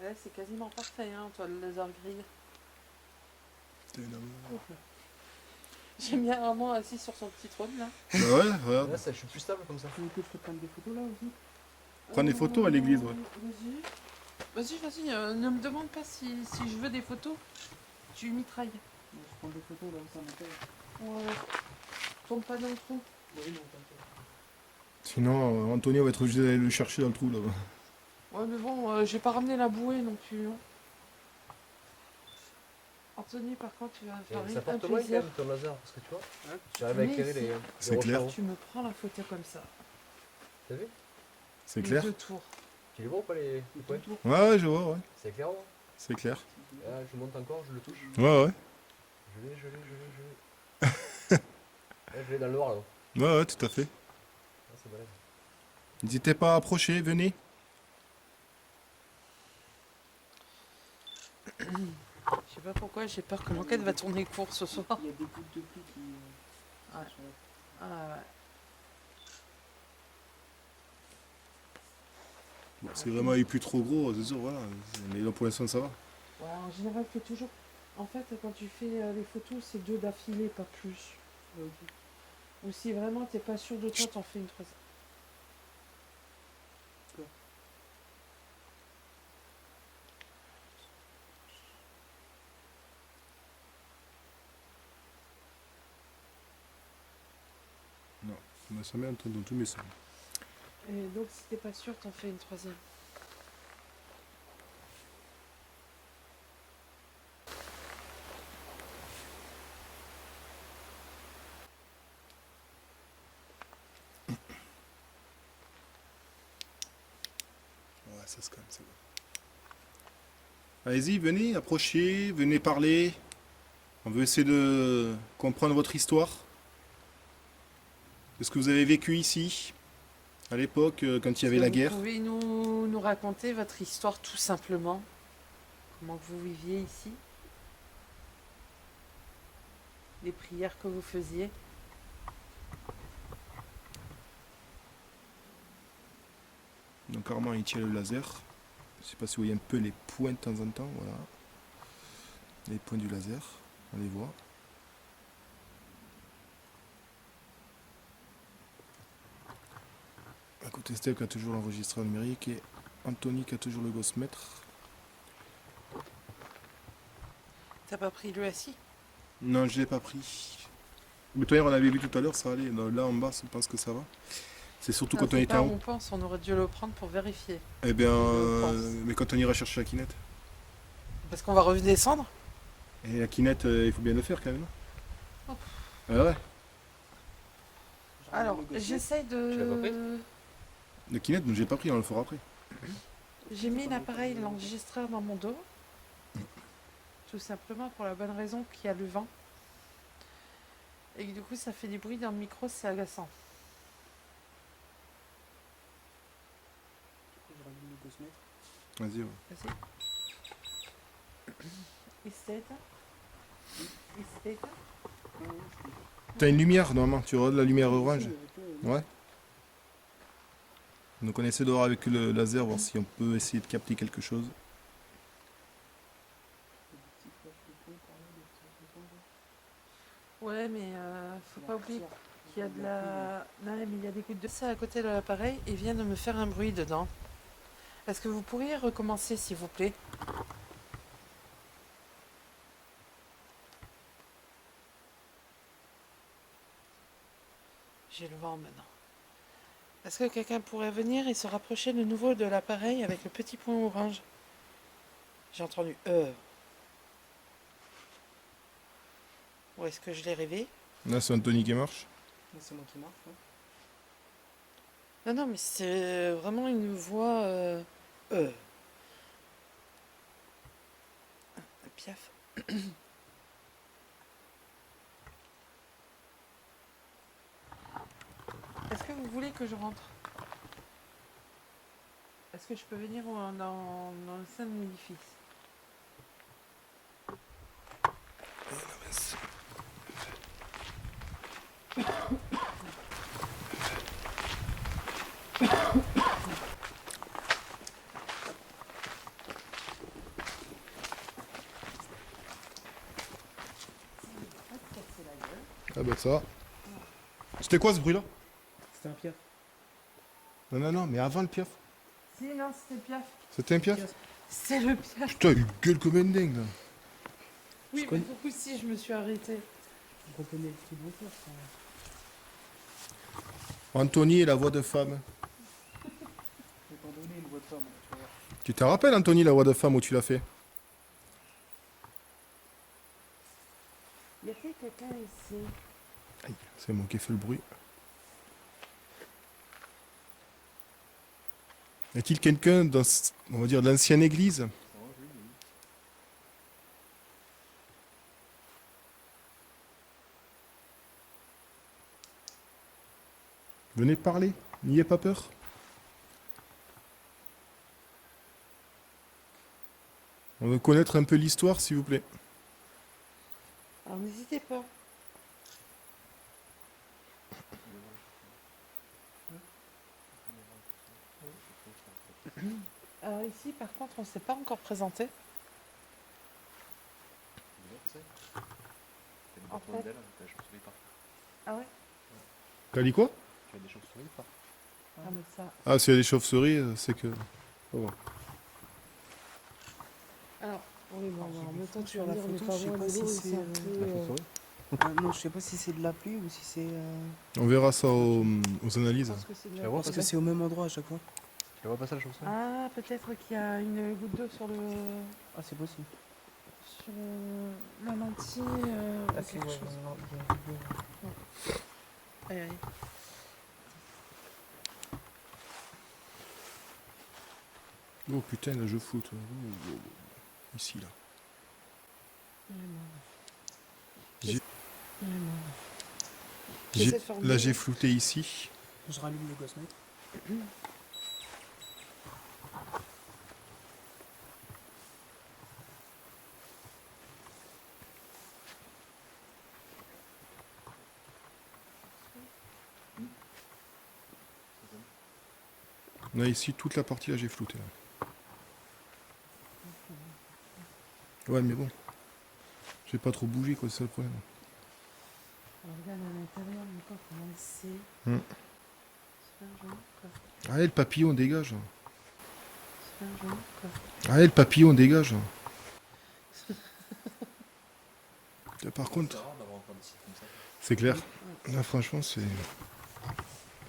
Ouais, c'est quasiment parfait, hein, toi, le laser grille. J'aime bien vraiment assis sur son petit trône là. Bah ouais, regarde. Là, ça, je suis plus stable comme ça. Tu veux que je te prenne des photos là aussi? Prends des photos à l'église, ouais. Vas-y, ne me demande pas si je veux des photos. Tu mitrailles. Je prends des photos là où ça m'intéresse. Ouais. Tombe pas dans le trou. Oui, non, t'inquiète. Sinon, Anthony va être obligé d'aller le chercher dans le trou là-bas. Ouais, mais bon, j'ai pas ramené la bouée non plus. Hein. Anthony, par contre, tu vas faire Ça un porte moins quand plaisir. même ton laser, parce que tu vois, Hein? j'arrive à Mais éclairer ici, les c'est rochers clair. en haut. Tu me prends la photo comme ça. T'as vu? C'est Les clair? deux tours. Tu les vois ou pas les points? Ouais, ouais, je vois, ouais. C'est clair, non? C'est clair. Là, je monte encore, je le touche. Ouais, ouais. Je l'ai. Là, je l'ai dans le noir là. Ouais, ouais, tout à fait. Ah, c'est balèze. N'hésitez pas à approcher, venez. Je sais pas pourquoi, j'ai peur que l'enquête va tourner court ce soir. Il y a des gouttes de pluie qui. Ouais. Ah ouais. Bon, c'est vraiment il plus trop gros, c'est sûr, voilà. Mais là, pour l'instant, ça va. Ouais, en général, fais toujours. En fait, quand tu fais les photos, c'est 2 d'affilée, pas plus. Ou si vraiment t'es pas sûr de toi, t'en fais une troisième. Ma sa mère entend dans tous mes sons. Et donc, si t'es pas sûr, t'en fais une troisième. Ouais, ça se calme, c'est bon. Allez-y, venez, approchez, venez parler. On veut essayer de comprendre votre histoire. De ce que vous avez vécu ici, à l'époque, quand il y avait la guerre. Vous pouvez nous raconter votre histoire tout simplement. Comment vous viviez ici. Les prières que vous faisiez. Donc Armand il tient le laser. Je sais pas si vous voyez un peu les points de temps en temps, voilà. Les points du laser, on les voit. À côté Steve qui a toujours l'enregistreur numérique et Anthony qui a toujours le gosse-mètre. T'as pas pris le assis? Non, je l'ai pas pris. Mais toi, on avait vu tout à l'heure, ça allait. Là en bas, je pense que ça va. C'est surtout quand on était pas en où haut. on pense, on aurait dû le prendre pour vérifier. Eh bien, Je pense. mais quand on ira chercher la quinette. Parce qu'on va redescendre. Et la quinette, il faut bien le faire quand même. Oh. Ah ouais. Alors, j'essaye Tu l'as pas pris de... La quinette, j'ai pas pris, on le fera après. J'ai mis l'appareil, l'enregistreur dans mon dos. Tout simplement pour la bonne raison qu'il y a le vent. Et que du coup, ça fait du bruit dans le micro, c'est agaçant. Je rallume le gosse maître. Vas-y, ouais. Vas-y. Estate. Estate. T'as une lumière normalement, tu regardes la lumière orange. Ouais. Donc on essaie de voir avec le laser, voir si on peut essayer de capter quelque chose. Ouais, mais faut pas oublier qu'il y a de la... Non, mais il y a des gouttes de ça à côté de l'appareil et vient de me faire un bruit dedans. Est-ce que vous pourriez recommencer, s'il vous plaît? J'ai le vent maintenant. Est-ce que quelqu'un pourrait venir et se rapprocher de nouveau de l'appareil avec le petit point orange? J'ai entendu Où est-ce que je l'ai rêvé? Là, c'est Anthony qui marche. Mais c'est moi qui marche. Hein. Non, non, mais c'est vraiment une voix... Piaf. Est-ce que vous voulez que je rentre? Est-ce que je peux venir dans le sein de l'édifice? Ah bah ça. C'était quoi ce bruit-là? C'était un piaf. Non, non, non, mais avant le piaf. Si, non, c'était Piaf. C'était un piaf? C'est le Piaf. Putain, il gueule comme un dingue là. Oui, Je mais connais. du coup, si, je me suis arrêtée. Je reconnais le petit bonjour. Anthony est la voix de femme. Je vais t'en donner une voix de femme. Tu vas voir. Tu te rappelles, Anthony, la voix de femme où tu l'as fait? Y a-t-il quelqu'un ici? Aïe, c'est moi qui ai fait le bruit. Y a-t-il quelqu'un dans, on va dire, l'ancienne église? Venez parler, n'ayez pas peur. On veut connaître un peu l'histoire, s'il vous plaît. Alors, n'hésitez pas. Alors ici, par contre, on ne s'est pas encore présenté. En fait. Ah ouais? T'as dit quoi? Tu as des chauves-souris ou pas? Ah, mais ça... Ah, s'il y a des chauves-souris, c'est que... Oh, bon. Alors, oui, bon, en même temps, tu Sur vas la me dire, on photo, est je sais loin pas de si l'eau, c'est un un peu, La chauve-souris? Non, je sais pas si c'est de la pluie ou si c'est. On verra ça aux analyses. Je pense que c'est de Tu la- la vois Parce que passer? c'est au même endroit à chaque fois. Tu la vois passer la chauve-souris? Ah, peut-être qu'il y a une goutte d'eau sur le... Ah, c'est possible. sur la lentille, Ah, ou c'est quelque ouais, chose. non, il y a une vidéo. Aïe, aïe. Oh putain, là je floute. Oh, oh, oh. Ici, là. J'ai- J'essaie de faire Là mieux. j'ai flouté ici. Je rallume le gosmètre. Là ici, toute la partie là j'ai flouté. Là. Ouais, mais bon. J'ai pas trop bougé, quoi, c'est ça le problème. On regarde à l'intérieur encore comment c'est. Hmm. Super joli, quoi. Allez, le papillon, dégage. Super joli, quoi. Allez, le papillon, dégage. Par contre, c'est clair. Là, franchement, c'est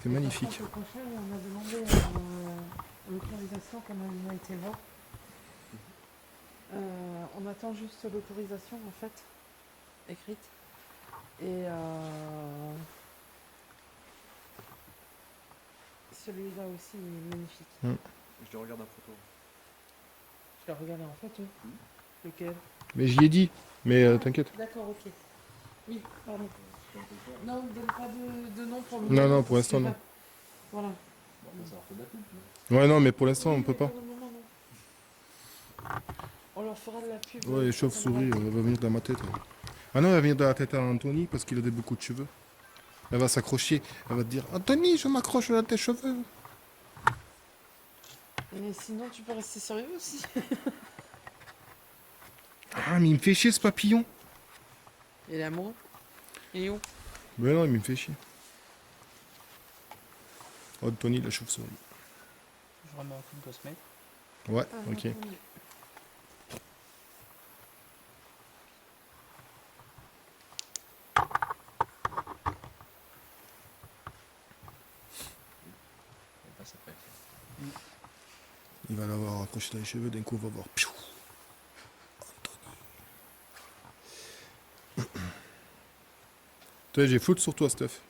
magnifique. Par contre, le prochain, on a demandé l'autorisation quand on a été voir. On attend juste l'autorisation en fait, écrite. Et celui-là aussi est magnifique. Je te regarde en photo. Je l'ai regardé en photo. Lequel? Mais j'y ai dit. Mais t'inquiète. D'accord, ok. Oui, pardon. Non, ne donne pas de nom pour le Non, moment, non, pour parce que l'instant, non. pas- Voilà. Bon, ça leur fait de la pub. Ouais, non, mais pour l'instant, on Oui, peut mais pas. pour le moment, non. On leur fera de la pub. Ouais, les chauves-souris, elle va venir dans ma tête. Ouais. Ah non, elle va venir dans la tête à Anthony parce qu'il a beaucoup de cheveux. Elle va s'accrocher. Elle va te dire Anthony, je m'accroche à tes cheveux. Mais sinon, tu peux rester sérieux aussi. Ah, mais il me fait chier ce papillon. Il est amoureux. Et où? Mais non, il me fait chier. Oh, Tony, la chauve-souris. Je remets un coup de cosmètre. Ouais, Ah, ok. attendez. On passe après. Il va l'avoir accroché dans les cheveux, d'un coup, on va voir. Piou. Toi, j'ai foot sur toi, Steph.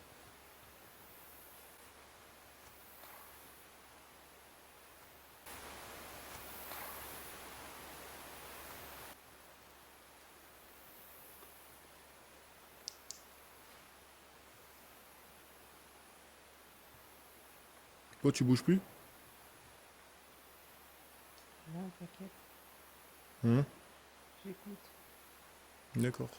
Toi, tu bouges plus? Non, t'inquiète, Hein? j'écoute. D'accord.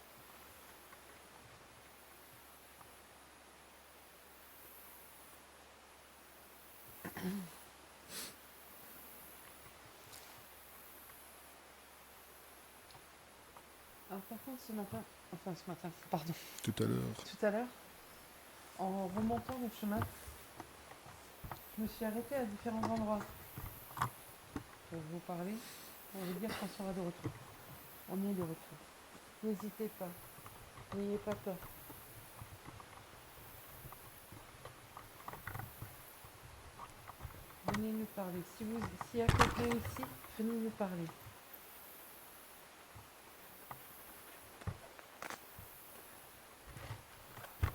Alors par contre ce matin, pardon, Tout à l'heure. tout à l'heure, en remontant le chemin, je me suis arrêtée à différents endroits pour vous parler, pour vous dire qu'on sera de retour. On est de retour. N'hésitez pas, n'ayez pas peur. Venez nous parler. S'il y a quelqu'un ici, venez nous parler.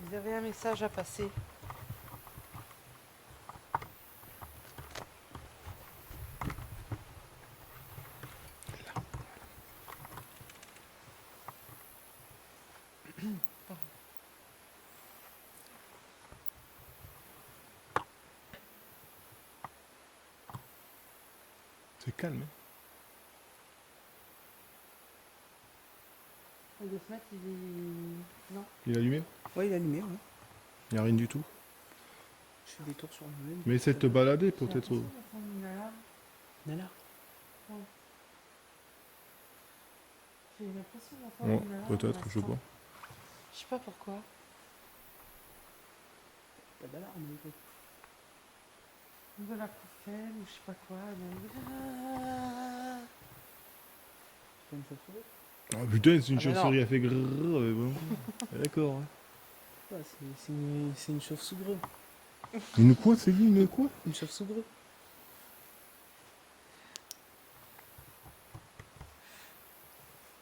Vous avez un message à passer. C'est calme, hein? Le de ce matin, il est... Non. Il est allumé? Ouais, il est allumé, ouais. Il n'y a rien du tout. Je fais des tours sur lui-même. Mais essaie de te balader, J'ai peut-être. l'impression d'entendre une alarme. Nala. J'ai l'impression d'entendre Ouais, une alarme. peut-être, à je sais l'instant. pas. Je sais pas pourquoi. Pas d'alarme, du coup. De la couffaine ou je sais pas quoi. Mais... C'est une chauve-souris. Ah putain, c'est une Ah, mais non. chauve-souris, elle fait grrrr. Bon. D'accord. hein. Ouais, c'est une chauve-souris. Une quoi, c'est dit? Une quoi? Une chauve-souris.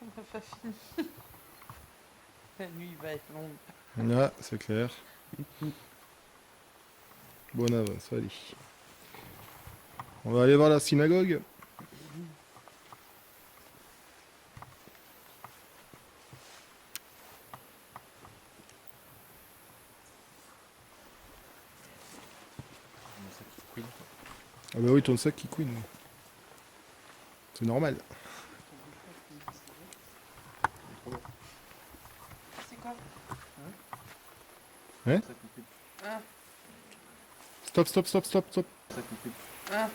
On n'a pas fini. La nuit va être longue. Là, c'est clair. Bonne avance, allez. On va aller voir la synagogue. Mon sac qui couine. Ah bah oui, ton sac qui couine. C'est normal. C'est quoi? Mon sac qui couine. Ah, Stop, stop, stop, stop, stop. Mon sac qui couine. ah,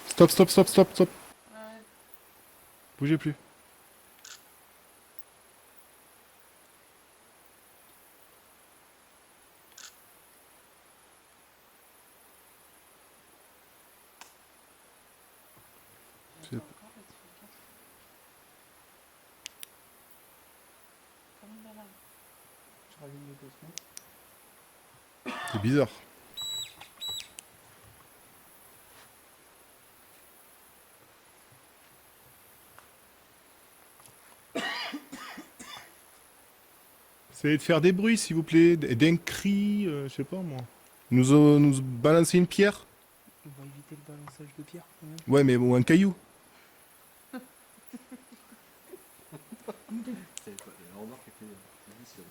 Stop, stop, stop, stop, stop. ouais. Bougez plus. C'est- Encore, elle se fait quatre. Comme une alarme. Je rallume le cosmètre. C'est bizarre. Essayez de faire des bruits, s'il vous plaît, d'un cri, je sais pas moi. Nous balancer une pierre? On va éviter le balançage de pierre quand même. Ouais, mais ou un caillou. C'est la remarque qui était vicieuses.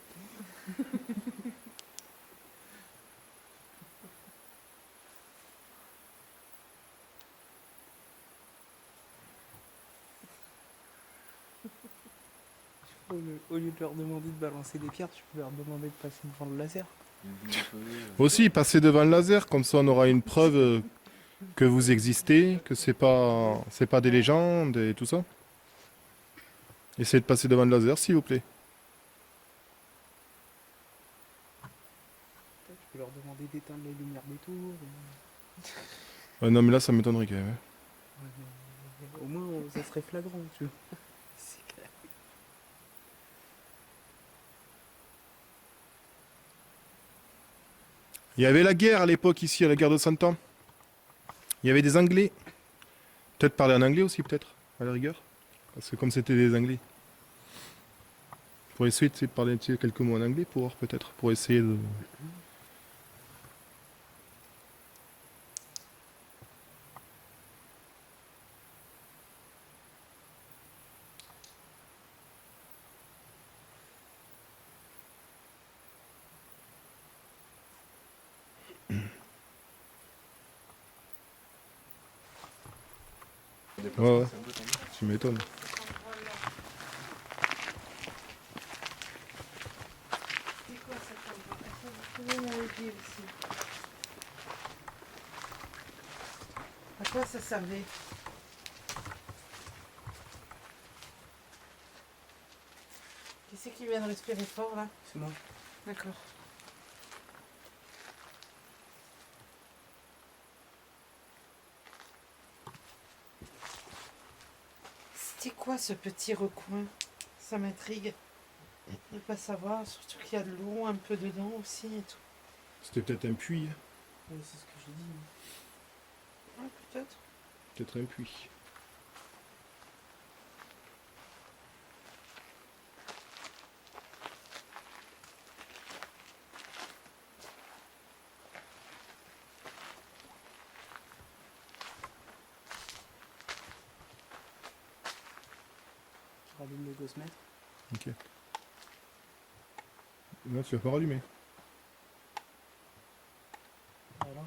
Au lieu de leur demander de balancer des pierres, tu peux leur demander de passer devant le laser. Une boule de feu, Aussi, passez devant le laser, comme ça on aura une preuve que vous existez, que c'est pas des légendes et tout ça. Essayez de passer devant le laser, s'il vous plaît. peux leur demander d'éteindre les lumières des tours. Non, mais là, ça m'étonnerait quand même. Hein. Ouais, mais au moins, ça serait flagrant, tu vois. C'est clair. Il y avait la guerre à l'époque ici, à la guerre de Cent Ans. Il y avait des Anglais. Peut-être parler en anglais aussi, peut-être, à la rigueur. Parce que comme c'était des Anglais. Pour essayer de parler un petit peu quelques mots en anglais, pour voir peut-être, pour essayer de... Ouais, ouais, tu m'étonnes. C'est quoi cet endroit? Est-ce que vous pouvez me le dire aussi? À quoi ça servait? Qui c'est qui vient de respirer fort là? C'est moi. D'accord. C'était quoi ce petit recoin? Ça m'intrigue de ne pas savoir, surtout qu'il y a de l'eau un peu dedans aussi et tout. C'était peut-être un puits. Ouais, c'est ce que j'ai dit. Ouais, peut-être. Peut-être un puits. Je rallume le gosmètre. Ok. Là, tu vas pas rallumer. Voilà.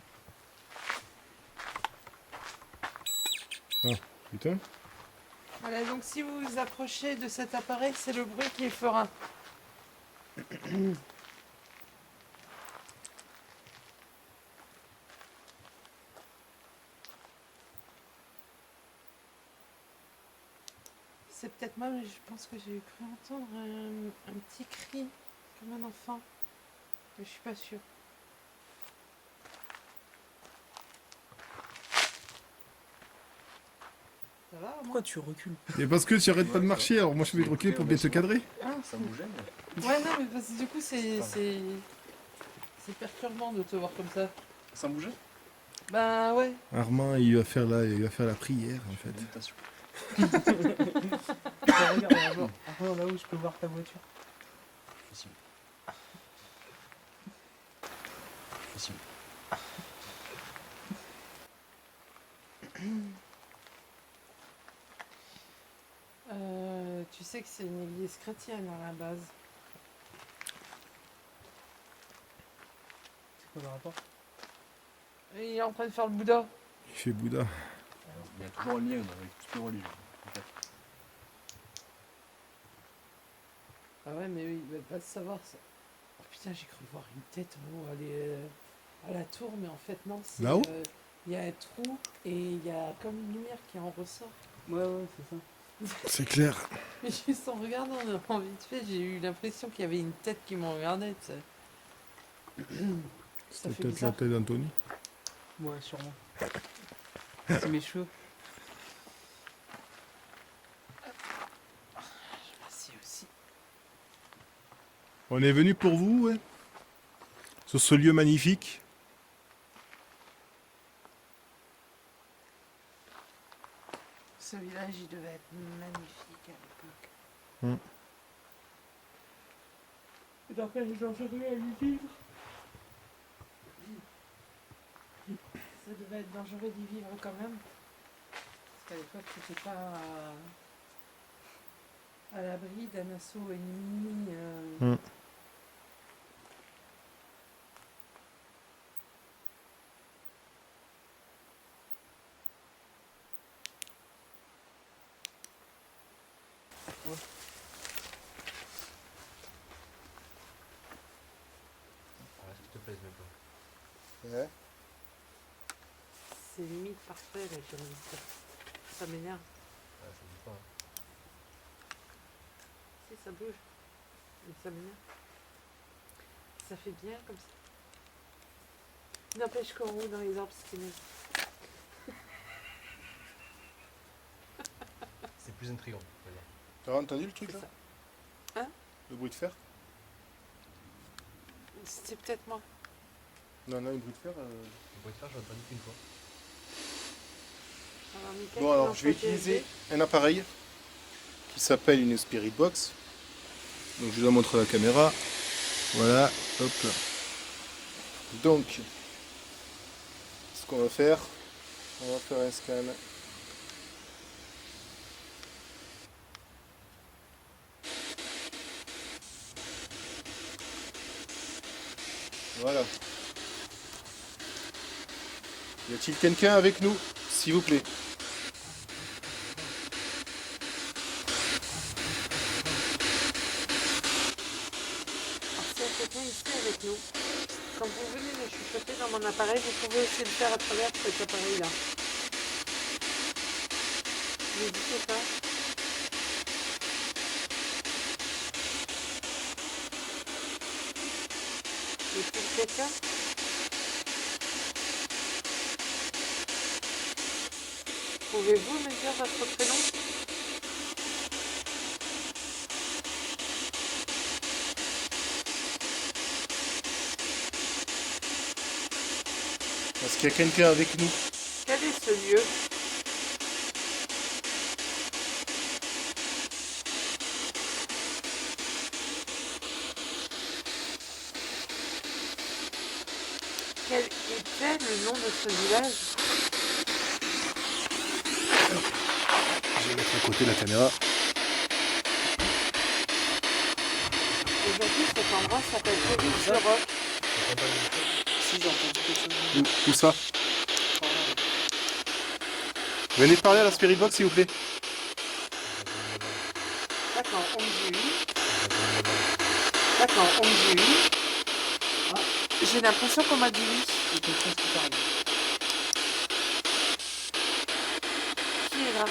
Putain. Voilà, donc si vous vous approchez de cet appareil, c'est le bruit qu'il fera. C'est peut-être moi, mais je pense que j'ai cru entendre un petit cri comme un enfant. Mais je suis pas sûre. Ça va, moi? Pourquoi tu recules? Et parce que tu arrêtes pas de marcher, alors moi je vais te reculer pour bien te cadrer. Ah, Ça me gêne. ouais, non, mais parce que du coup, c'est perturbant de te voir comme ça. Ça me bougeait. Bah ouais. Armand, il va faire la prière en fait. Méditation. Regarde, avant là où je peux voir ta voiture. Possible. Possible. Tu sais que c'est une église chrétienne à la base. C'est quoi le rapport? Et il est en train de faire le Bouddha. Il fait Bouddha. Il y a toujours un lien avec toutes les religions. En fait. Ah ouais, mais il va pas le savoir ça. Oh putain, j'ai cru voir une tête en haut aller à la tour, mais en fait non, c'est Là-haut il y a un trou et il y a comme une lumière qui en ressort. Ouais, ouais, c'est ça. C'est clair. Mais juste en regardant en vite fait, j'ai eu l'impression qu'il y avait une tête qui me regardait, tu sais. Ça C'était fait peut-être la bizarre. tête d'Anthony. Ouais, sûrement. C'est mes cheveux. Merci aussi. On est venu pour vous, ouais. Sur ce lieu magnifique. Ce village, il devait être magnifique à l'époque. Hmm. Et dans quel dangereux à y vivre? Ça devait être dangereux d'y vivre quand même. Parce qu'à l'époque, c'était pas à l'abri d'un assaut ennemi. Hmm. Ah, s'il te plaît, même pas. Ouais. C'est limite parfait, là, j'ai envie de dire. Ça m'énerve. Ah, ça bouge pas. Hein. Si, ça bouge. Mais ça m'énerve. Ça fait bien comme ça. N'empêche qu'on roule dans les arbres, c'est mieux. C'est plus intriguant. on va dire. T'as entendu le truc C'est là? ça. Hein? Le bruit de fer? C'était peut-être moi. Non, non, le bruit de fer. Le bruit de fer, j'en ai entendu qu'une fois. Alors, Mickaël, Bon, alors comment je vais faut utiliser un appareil qui s'appelle une Spirit Box. Donc je dois montrer la caméra. Voilà, hop. Donc, ce qu'on va faire, on va faire un scan. Voilà. Y a-t-il quelqu'un avec nous, s'il vous plaît? Alors, s'il y a quelqu'un ici avec nous, quand vous venez me chuchoter dans mon appareil, vous pouvez aussi le faire à travers cet appareil-là. N'hésitez pas. Y a-t-il quelqu'un? Pouvez-vous me dire votre prénom? Est-ce qu'il y a quelqu'un avec nous? Quel est ce lieu? Quel était le nom de ce village? Je vais mettre à côté la caméra. Aujourd'hui, cet endroit s'appelle Péry-sur-Roc. T'as pas entendu Si, j'ai entendu quelque chose. Où ça? Venez parler à la Spirit Box, s'il vous plaît. D'accord, on me dit oui. D'accord, on me dit oui. J'ai l'impression qu'on m'a dit oui. Il y a quelque chose qui parle. Qui est là?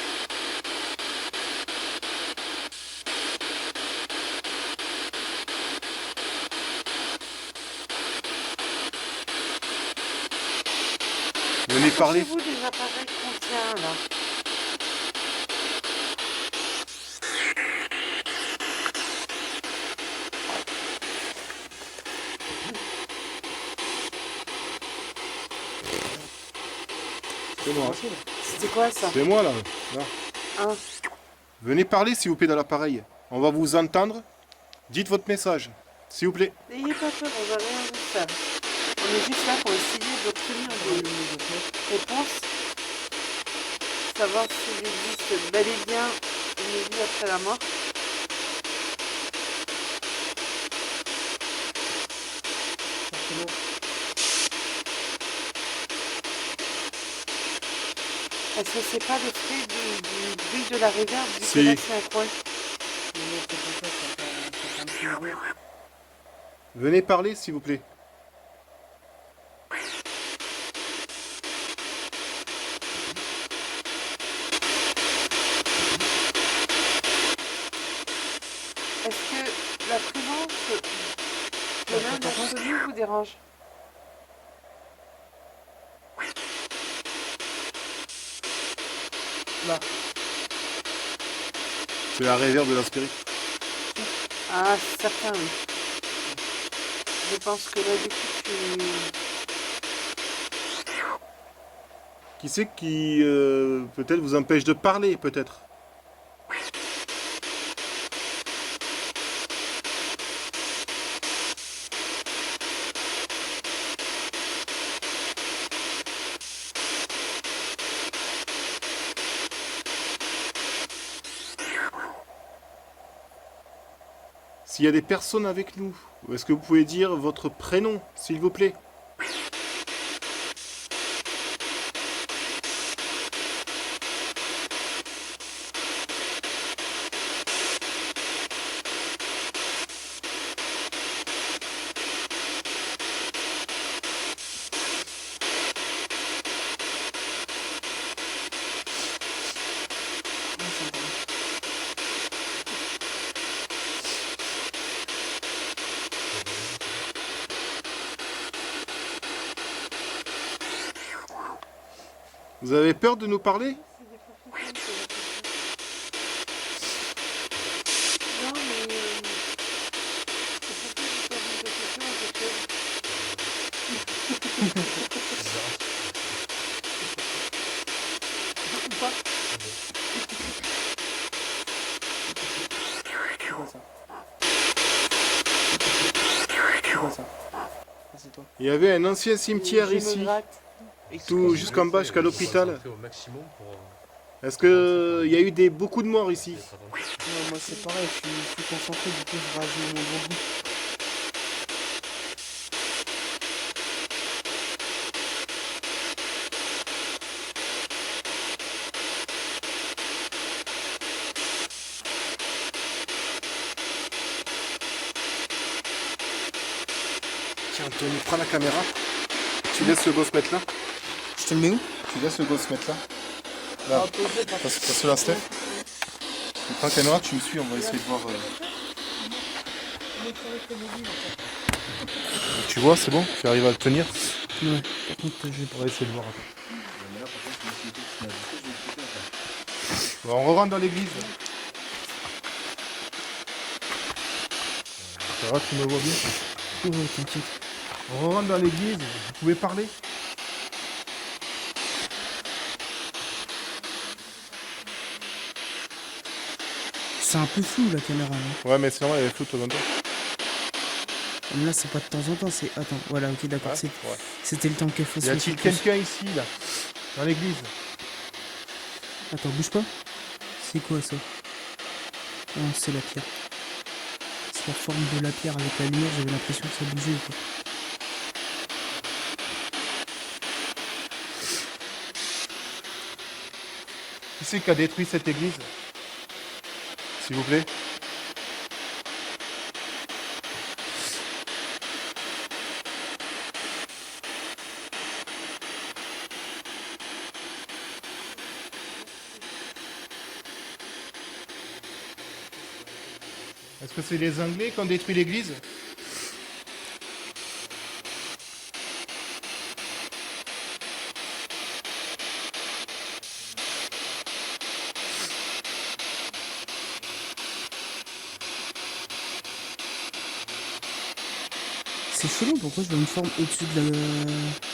Venez parler. Approchez-vous des appareils qu'on tient là. C'est moi. C'était quoi ça? C'est moi là. Là. Hein? Venez parler, s'il vous plaît, dans l'appareil. On va vous entendre. Dites votre message, s'il vous plaît. N'ayez pas peur, on va rien vous faire. On est juste là pour essayer d'obtenir des réponses. Savoir s'il existe bel et bien une vie après la mort. Est-ce que c'est pas le fruit du bruit de la rivière vu Si. que là c'est un coin? Venez parler, s'il vous plaît. Est-ce que la présence de l'un d'entre nous vous dérange? Là. C'est la réserve de la Spirit. Ah, certain, oui. Je pense que là, du coup, tu... Qui c'est qui peut-être vous empêche de parler, peut-être? S'il y a des personnes avec nous, est-ce que vous pouvez dire votre prénom, s'il vous plaît? Vous avez peur de nous parler? Non, mais c'est surtout que je pose des questions à quelque chose. Ou pas. C'est quoi ça? C'est quoi ça? Ah, c'est toi. Il y avait un ancien cimetière Je me ici, gratte. tout jusqu'en bas jusqu'à l'hôpital. On fait au maximum pour. Est-ce qu'il y a eu beaucoup de morts ici? être attentif. Non, moi c'est pareil, je suis concentré, du coup je rase mon bout. Tiens, Anthony, prends la caméra. Tu laisses le gosse mettre là? Je te le mets où? Tu laisses le gosse mettre là? Ah, posé, pas Passe là, Steph. Tu prends la caméra, tu me suis, on va essayer de voir. Tu vois, c'est bon? Tu arrives à le tenir? Ouais, par contre, On va essayer de voir. Bon, on re-rentre dans l'église. Ça va, tu me vois bien? ouais, t'inquiète. On re-rentre dans l'église, vous pouvez parler? C'est un peu flou la caméra là. Ouais, mais c'est normal, elle est floue de temps en temps. Comme là, c'est pas de temps en temps, c'est. Attends, voilà, ok, d'accord, Ouais, ouais. c'était le temps qu'elle fasse Y le a-t-il focus. quelqu'un ici, là? Dans l'église? Attends, bouge pas. C'est quoi ça? Ah, c'est la pierre. C'est la forme de la pierre avec la lumière, j'avais l'impression que ça bougeait ou quoi. Qui c'est qui a détruit cette église? S'il vous plaît? Est-ce que c'est les Anglais qui ont détruit l'église? C'est chelou, pourquoi je vois une forme au-dessus de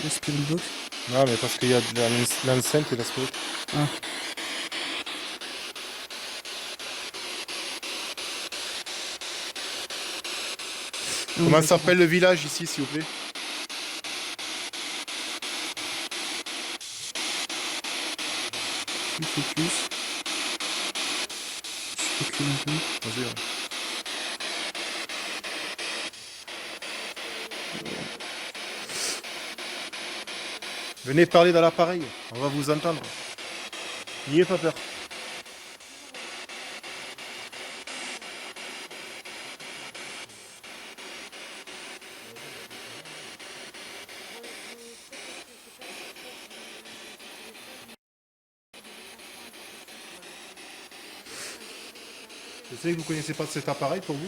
la spirit box? Non, mais parce qu'il y a de l'enceinte et la spirit. Ah. Comment s'appelle le village ici, s'il vous plaît? Je focus. Je recule un peu. Vas-y, ouais. Venez parler dans l'appareil, on va vous entendre. N'ayez pas peur. Je sais que vous ne connaissez pas cet appareil pour vous.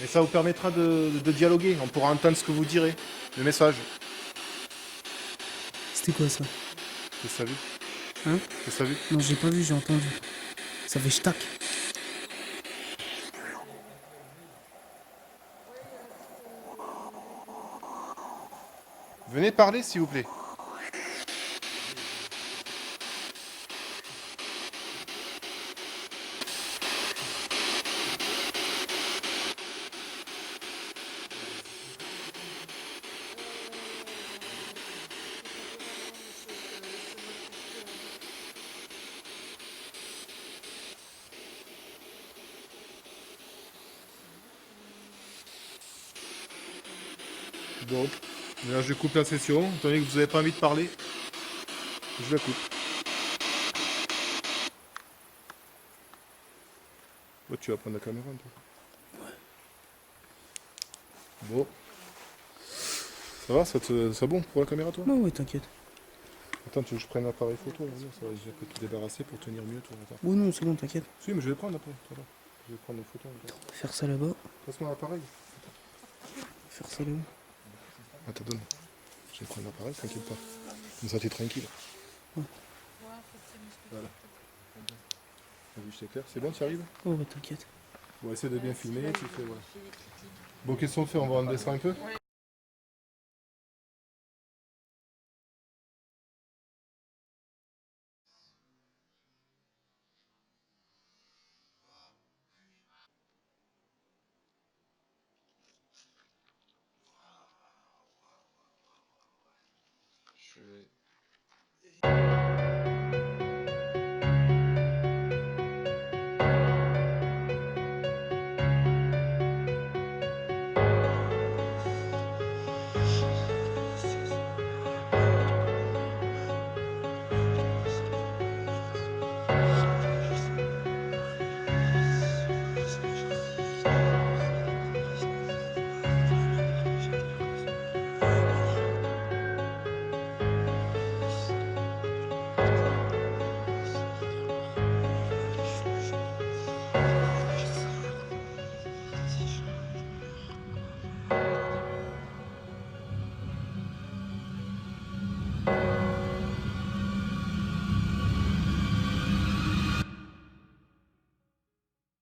Mais ça vous permettra de dialoguer. On pourra entendre ce que vous direz. Le message. C'était quoi ça? Qu'est-ce que ça vu? Hein? Qu'est-ce que ça vu? Non, j'ai pas vu, j'ai entendu. Ça fait ch'tac. Venez parler, s'il vous plaît. Bon, là je coupe la session, étant donné que vous n'avez pas envie de parler, je la coupe. Bon, tu vas prendre la caméra, toi. Bon. Ça va, ça bon pour la caméra, toi? Non, ouais, t'inquiète. Attends, tu veux que je prenne l'appareil photo là? Non, ça va, je peux te débarrasser pour tenir mieux, toi. Attends. Oh non, c'est bon, t'inquiète. Si, mais je vais prendre après. Attends. Je vais prendre une photo. Faire ça là-bas. Passe-moi l'appareil. Faire ça là-haut. Attends, donne. Je vais prendre l'appareil, t'inquiète pas. Comme ça, t'es tranquille. Ouais, en fait, c'est mieux ce que Voilà. tu fais. T'as vu, je t'éclaire. C'est bon, tu arrives? Oh, bah t'inquiète. On va essayer de bien filmer, tu fais, voilà. Fais des clics. Bon, qu'est-ce qu'on fait? On va en descendre un peu? Je vais...